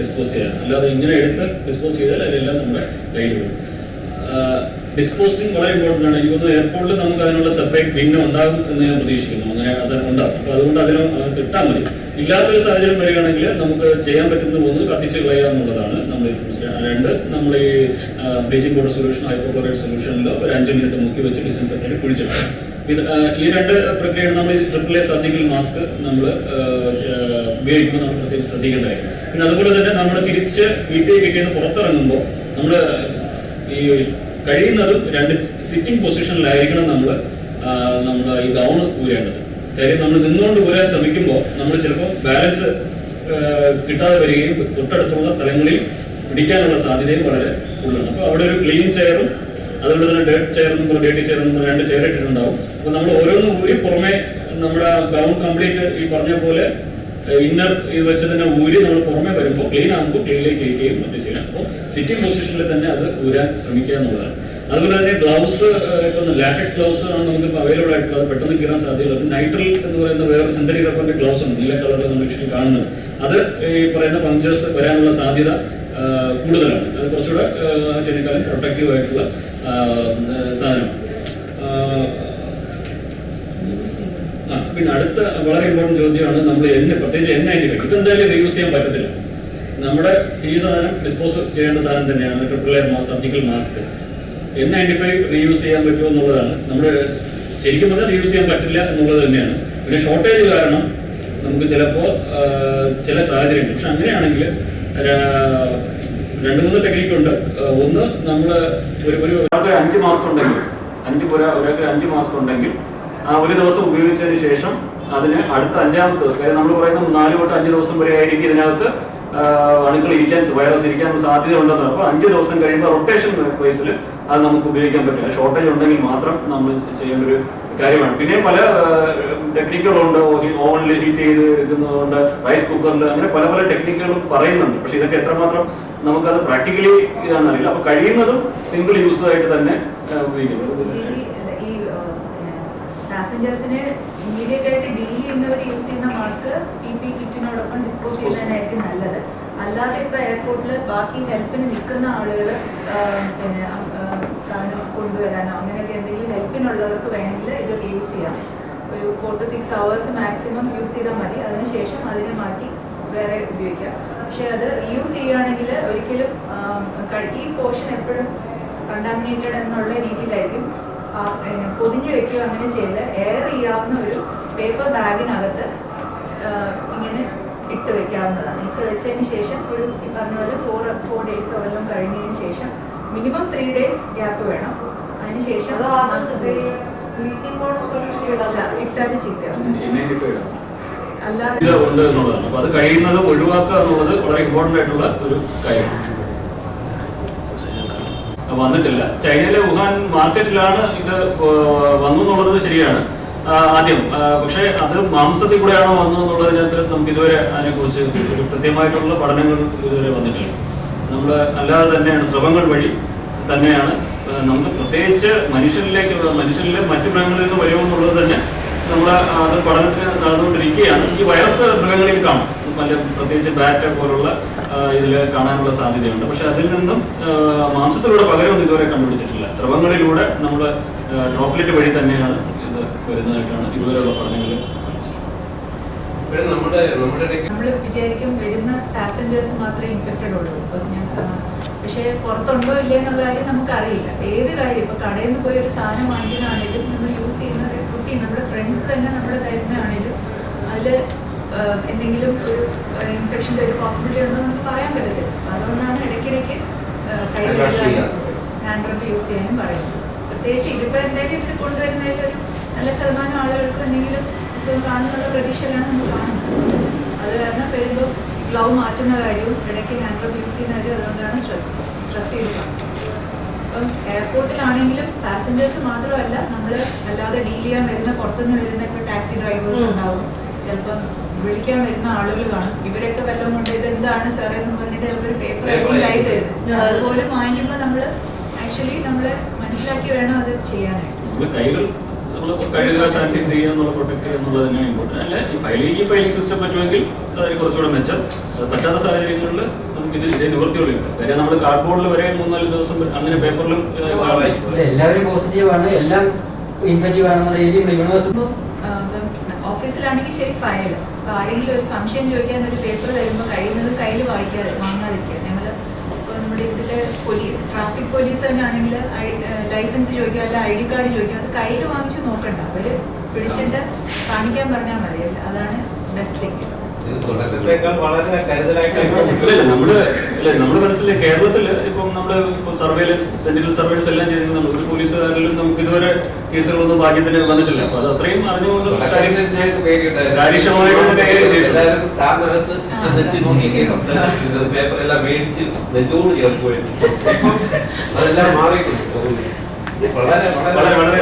ഡിസ്പോസ് ചെയ്യാൻ. അല്ലാതെ ഇങ്ങനെ എടുത്ത് ഡിസ്പോസ് ചെയ്താൽ അതിലെല്ലാം നമ്മുടെ കയ്യിൽ വരും. ഡിസ്പോസിങ് വളരെ ഇമ്പോർട്ടൻ്റ് ആണ്. എനിക്ക് തോന്നുന്നു എയർപോർട്ടിൽ നമുക്ക് അതിനുള്ള സെപ്പറേറ്റ് ബിന്ന് ഉണ്ടാകും എന്ന് ഞാൻ പ്രതീക്ഷിക്കുന്നു. അങ്ങനെ അത് ഉണ്ടാകും. അപ്പോൾ അതുകൊണ്ട് അതിന് കിട്ടാൻ മതി. ഇല്ലാത്തൊരു സാഹചര്യം വരികയാണെങ്കിൽ നമുക്ക് ചെയ്യാൻ പറ്റുന്ന ഒന്ന് കത്തിച്ച് കളയുക എന്നുള്ളതാണ്. നമ്മൾ രണ്ട്, നമ്മൾ ഈ ബ്ലീച്ചിങ് പൗഡർ സൊല്യൂഷൻ, ഹൈപ്പോക്ലോറൈഡ് സൊല്യൂഷനിലോ ഒരു 5 മിനിറ്റ് മുക്കി വെച്ച് ഡിസിൻഫെക്റ്റന്റ് കുഴിച്ചിട്ട് ഈ രണ്ട് പ്രക്രിയയാണ്. നമ്മൾ ഈ ട്രിപ്പിൾ എ സർജിക്കൽ മാസ്ക് നമ്മൾ ഉപയോഗിക്കുമ്പോൾ നമ്മൾ പ്രത്യേകിച്ച് ശ്രദ്ധിക്കേണ്ടതായി. പിന്നെ അതുപോലെ തന്നെ നമ്മൾ തിരിച്ച് വീട്ടിലേക്ക് കിട്ടിയെന്ന് പുറത്തിറങ്ങുമ്പോൾ നമ്മൾ ഈ കഴിയുന്നതും 2 സിറ്റിംഗ് പൊസിഷനിലായിരിക്കണം നമ്മൾ ഈ ഗൗൺ ഊരേണ്ടത്. കാര്യം നമ്മൾ നിന്നുകൊണ്ട് ഊരാൻ ശ്രമിക്കുമ്പോൾ നമ്മൾ ചിലപ്പോൾ ബാലൻസ് കിട്ടാതെ വരികയും തൊട്ടടുത്തുള്ള സ്ഥലങ്ങളിൽ പിടിക്കാനുള്ള സാധ്യതയും വളരെ കൂടുതലാണ്. അപ്പോൾ അവിടെ ഒരു ക്ലീൻ ചെയറും അതുപോലെ തന്നെ ഡേർട്ടി ചെയറെന്നും 2 ചെയർ ഇട്ടിട്ടുണ്ടാവും. അപ്പോൾ നമ്മൾ ഓരോന്നും ഊരി പുറമെ നമ്മുടെ ഗൗൺ കംപ്ലീറ്റ് ഈ പറഞ്ഞ പോലെ ഇന്നർ ഇത് വെച്ച് തന്നെ ഊരി നമ്മൾ പുറമെ വരുമ്പോൾ ക്ലീൻ ആകുമ്പോൾ ക്ലീനിലേക്ക് ഇരിക്കുകയും മറ്റും ചെയ്യാം. അപ്പോൾ സിറ്റിംഗ് പൊസിഷനിൽ തന്നെ അത് ഊരാൻ ശ്രമിക്കുക എന്നുള്ളതാണ്. അതുപോലെ തന്നെ ഗ്ലൗസ്, ഇപ്പം ലാറ്റക്സ് ഗ്ലൗസ് ആണ് നമുക്കിപ്പോൾ അവൈലബിൾ ആയിട്ടുള്ളത്. പെട്ടെന്ന് കീറാൻ സാധ്യതയുള്ളത്. നൈട്രിൽ എന്ന് പറയുന്ന വേറെ സിന്തറ്റിക് റബ്ബറിന്റെ ഗ്ലൗസ് ഉണ്ട്, നീല കളറിൽ നമ്മൾ ആക്ച്വലി കാണുന്നത്. അത് ഈ പറയുന്ന പങ്ക്ചേഴ്സ് വരാനുള്ള സാധ്യത കൂടുതലാണ്. അത് കുറച്ചുകൂടെ അതിനേക്കാളും പ്രൊട്ടക്റ്റീവ് ആയിട്ടുള്ള സാധനം. പിന്നെ അടുത്ത വളരെ ഇമ്പോർട്ടൻറ്റ് ചോദ്യമാണ് നമ്മൾ പ്രത്യേകിച്ച് N95. ഇതെന്തായാലും റീയൂസ് ചെയ്യാൻ പറ്റത്തില്ല. നമ്മുടെ ഈ സാധനം ഡിസ്പോസ് ചെയ്യേണ്ട സാധനം തന്നെയാണ് triple air surgical mask. N95 reuse ചെയ്യാൻ പറ്റുമോ എന്നുള്ളതാണ്. നമ്മുടെ ശരിക്കും പറഞ്ഞാൽ റീയൂസ് ചെയ്യാൻ പറ്റില്ല എന്നുള്ളത് തന്നെയാണ്. പിന്നെ ഷോർട്ടേജ് കാരണം നമുക്ക് ചിലപ്പോൾ ചില സാഹചര്യങ്ങൾ, പക്ഷെ അങ്ങനെയാണെങ്കിൽ 2-3 ടെക്നിക്കുണ്ട്. ഒന്ന് നമ്മൾ ഒരാൾക്ക് 5 മാസ്ക് ഉണ്ടെങ്കിൽ 5 മാസ്ക് ഉണ്ടെങ്കിൽ ആ ഒരു ദിവസം ഉപയോഗിച്ചതിന് ശേഷം അതിന് അടുത്ത 5ാമത്തെ ദിവസം, കാര്യം നമ്മൾ പറയുന്നത് 4 തൊട്ട് 5 ദിവസം വരെ ആയിരിക്കും ഇതിനകത്ത് അണുക്കൾ വൈറസ് ഇരിക്കാൻ സാധ്യത ഉണ്ടെന്ന്. അപ്പോൾ 5 ദിവസം കഴിയുമ്പോൾ റൊട്ടേഷൻ വൈസിൽ അത് നമുക്ക് ഉപയോഗിക്കാൻ പറ്റില്ല. ഷോർട്ടേജ് ഉണ്ടെങ്കിൽ മാത്രം നമ്മൾ ചെയ്യേണ്ട ഒരു കാര്യമാണ്. പിന്നെ പല ടെക്നിക്കുകളുണ്ട്. ഓവനിൽ ഹീറ്റ് ചെയ്ത് എടുക്കുന്നതുകൊണ്ട്, റൈസ് കുക്കറിൽ, അങ്ങനെ പല പല ടെക്നിക്കുകളും പറയുന്നുണ്ട്. പക്ഷെ ഇതൊക്കെ എത്രമാത്രം നമുക്കത് പ്രാക്ടിക്കലി ഇതാണെന്ന് അറിയില്ല. അപ്പൊ കഴിയുന്നതും സിംഗിൾ യൂസ് ആയിട്ട് തന്നെ ഉപയോഗിക്കുന്നത്. ഈ പാസഞ്ചേഴ്സിന് ഇമ്മീഡിയറ്റ് ആയിട്ട് ഡീൽ ചെയ്യുന്നവർ യൂസ് ചെയ്യുന്ന മാസ്ക് PP കിറ്റിനോടൊപ്പം ഡിസ്പോസ് ചെയ്യുന്നതിനായിരിക്കും നല്ലത്. അല്ലാതെ ഇപ്പൊ എയർപോർട്ടിൽ ബാക്കി ഹെൽപ്പിന് നിൽക്കുന്ന ആളുകൾ പിന്നെ സാധനം കൊണ്ടുവരാനോ അങ്ങനെയൊക്കെ എന്തെങ്കിലും ഹെൽപ്പിനുള്ളവർക്ക് വേണമെങ്കിൽ ഇത് യൂസ് ചെയ്യാം. ഒരു 4 to 6 hours മാക്സിമം യൂസ് ചെയ്താൽ മതി. അതിനുശേഷം അതിനെ മാറ്റി വേറെ ഉപയോഗിക്കാം. പക്ഷെ അത് റീയൂസ് ചെയ്യുകയാണെങ്കിൽ ഒരിക്കലും ഈ പോർഷൻ എപ്പോഴും കണ്ടാമിനേറ്റഡ് എന്നുള്ള രീതിയിലായിരിക്കും പൊതിഞ്ഞു വെക്കുക. അങ്ങനെ ചെയ്ത് എയർ ചെയ്യാവുന്ന ഒരു പേപ്പർ ബാഗിനകത്ത് ഇങ്ങനെ ഇട്ട് വെക്കാവുന്നതാണ്. ഇട്ട് വെച്ചതിന് ശേഷം ഒരു ഈ പറഞ്ഞ പോലെ 4 days എല്ലാം കഴിഞ്ഞതിന് ശേഷം മിനിമം 3 days ഗ്യാപ്പ് വേണം. അതിനുശേഷം ബ്ലീച്ചിങ് പൗഡർ സൊല്യൂഷൻ ഇട്ടാലും ചീത്തയാവും. അല്ലാതെ ഉണ്ട് എന്നുള്ളതാണ്. അപ്പൊ അത് കഴിയുന്നത് ഒഴിവാക്കുക എന്നുള്ളത് വളരെ ഇമ്പോർട്ടന്റ് ആയിട്ടുള്ള ഒരു കാര്യമാണ്. വന്നിട്ടില്ല. ചൈനയിലെ വുഹാൻ മാർക്കറ്റിലാണ് ഇത് വന്നു എന്നുള്ളത് ശരിയാണ് ആദ്യം. പക്ഷെ അത് മാംസത്തിൽ കൂടെയാണോ വന്നു എന്നുള്ളതിനകത്ത് നമുക്ക് ഇതുവരെ അതിനെക്കുറിച്ച് ഒരു കൃത്യമായിട്ടുള്ള പഠനങ്ങൾ ഇതുവരെ വന്നിട്ടില്ല. നമ്മൾ അല്ലാതെ തന്നെയാണ് സ്രവങ്ങൾ വഴി തന്നെയാണ് നമുക്ക് പ്രത്യേകിച്ച് മനുഷ്യരിലെ മറ്റു മൃഗങ്ങളിൽ നിന്ന് വരുമോ എന്നുള്ളത് തന്നെ നമ്മൾ അത് പഠനത്തിന് നടന്നുകൊണ്ടിരിക്കുകയാണ്. ഈ വൈറസ് മൃഗങ്ങളിൽ കാണും, പ്രത്യേകിച്ച് ബാറ്റ പോലുള്ള ഇതിൽ കാണാനുള്ള സാധ്യതയുണ്ട്. പക്ഷെ അതിൽ നിന്നും മാംസത്തിലൂടെ പകരമൊന്നും ഇതുവരെ കണ്ടുപിടിച്ചിട്ടില്ല. സ്രവങ്ങളിലൂടെ നമ്മൾ ഡ്രോപ്ലെറ്റ് വഴി തന്നെയാണ് ഇത് വരുന്നതായിട്ടാണ് ഇതുവരെയുള്ള പഠനങ്ങൾ നമ്മൾ വിചാരിക്കും വരുന്ന പാസഞ്ചേഴ്സ് മാത്രമേ ഇൻഫെക്റ്റഡ് ഉള്ളൂ. പക്ഷെ പുറത്തുണ്ടോ ഇല്ലേ എന്നുള്ള കാര്യം നമുക്കറിയില്ല. ഏത് കാര്യം ഇപ്പൊ കടയിൽ നിന്ന് പോയി ഒരു സാധനം വാങ്ങിക്കുന്നതാണെങ്കിലും നമ്മൾ യൂസ് ചെയ്യുന്ന കുട്ടി നമ്മുടെ ഫ്രണ്ട്സ് തന്നെ നമ്മുടെ തരുന്നതാണെങ്കിലും അതിൽ എന്തെങ്കിലും ഒരു ഇൻഫെക്ഷൻ്റെ ഒരു പോസിബിലിറ്റി ഉണ്ടോ നമുക്ക് പറയാൻ പറ്റത്തില്ല. അതുകൊണ്ടാണ് ഇടയ്ക്കിടയ്ക്ക് കൈ കഴുകാനും ഹാൻഡ് റബ്ബ് യൂസ് ചെയ്യാനും പറയുന്നത്. പ്രത്യേകിച്ച് ഇതിപ്പോൾ എന്തായാലും ഇവർ കൊണ്ടുവരുന്നതിൽ ഒരു നല്ല ശതമാനം ആളുകൾക്ക് എന്തെങ്കിലും അസുഖം കാണുന്നുള്ള പ്രതീക്ഷയിലാണ് നമ്മൾ കാണുന്നത്. അത് കാരണം വരുമ്പോൾ ഗ്ലൗ മാറ്റുന്ന കാര്യവും ഇടയ്ക്ക് ഹാൻഡ് റബ്ബ് യൂസ് ചെയ്യുന്ന കാര്യവും അതുകൊണ്ടാണ് സ്ട്രെസ് ചെയ്ത് കാണുന്നത്. ഇപ്പം എയർപോർട്ടിലാണെങ്കിലും പാസഞ്ചേഴ്സ് മാത്രമല്ല, നമ്മൾ അല്ലാതെ ഡീൽ ചെയ്യാൻ വരുന്ന പുറത്തുനിന്ന് വരുന്ന ഇപ്പോൾ ടാക്സി ഡ്രൈവേഴ്സ് ഉണ്ടാവും, ചിലപ്പം വിളിക്കാൻ വരുന്ന ആളുകൾ കാണും. ഇവരൊക്കെ വല്ലതും കൊണ്ട് ഇത് എന്താണ് സാറേ എന്ന് പറഞ്ഞിട്ട് ചിലപ്പോൾ ഒരു പേപ്പർ ആയി തരും. അതുപോലെ വാങ്ങിക്കുമ്പോൾ നമ്മൾ ആക്ച്വലി നമ്മൾ മനസ്സിലാക്കി വേണം അത് ചെയ്യാനായിട്ട്. കഴുകുക, സാനിറ്റൈസ് ചെയ്യുക എന്നുള്ള പ്രൊട്ടക്ട് ചെയ്യുക എന്നുള്ളത് തന്നെയാണ് ഇമ്പോർട്ടൻ്റ്. അല്ല ഈ ഫയലിംഗ് സിസ്റ്റം പറ്റുമെങ്കിൽ അതിന് കുറച്ചുകൂടെ മെച്ചം. പറ്റാത്ത സാഹചര്യങ്ങളിൽ നമുക്ക് ഇത് നിവൃത്തിയുള്ളൂ. കാര്യം നമ്മൾ കാർഡ്ബോർഡിൽ വരെ 3-4 ദിവസം അങ്ങനെ പേപ്പറിലും എല്ലാവരും പോസിറ്റീവാണ്, എല്ലാം ഇൻഫെക്റ്റീവ് ആണെന്നുള്ള രീതിയിൽ യൂണിവേഴ്സിറ്റി ഓഫീസിലാണെങ്കിൽ ശരി ഫയൽ. അപ്പോൾ ആരെങ്കിലും ഒരു സംശയം ചോദിക്കാൻ ഒരു പേപ്പർ തരുമ്പോൾ കഴിയുന്നത് കയ്യിൽ വാങ്ങാതിരിക്കുക. ഞങ്ങൾ ഇപ്പോൾ നമ്മുടെ ഇവിടുത്തെ ട്രാഫിക് പോലീസ് തന്നെ ആണെങ്കിൽ ലൈസൻസ് ചോദിക്കുക, അല്ല ID കാർഡ് ചോദിക്കുക. അത് കയ്യിൽ വാങ്ങിച്ച് നോക്കണ്ട, അവർ പിടിച്ചിട്ട് കാണിക്കാൻ പറഞ്ഞാൽ മതി. അതാണ് ബെസ്റ്റ് തിങ്. നമ്മുടെ മനസ്സിൽ കേരളത്തില് ഇപ്പം നമ്മള് സർവൈലൻസ് സെന്റിനൽ സർവൈലൻസ് എല്ലാം ചെയ്യുന്നുണ്ട്. ഒരു പോലീസുകാരിലും നമുക്ക് ഇതുവരെ കേസുകളൊന്നും ഭാഗ്യത്തിന് വന്നിട്ടില്ല. അപ്പൊ അത് അത്രയും അറിഞ്ഞുകൊണ്ട് കാര്യക്ഷമമായിട്ട് പേപ്പറെല്ലാം മേടിച്ച് നെഞ്ചോട് ചേർത്ത് പോയിട്ട് അതെല്ലാം മാറിയിട്ടുണ്ട്. വളരെ വളരെ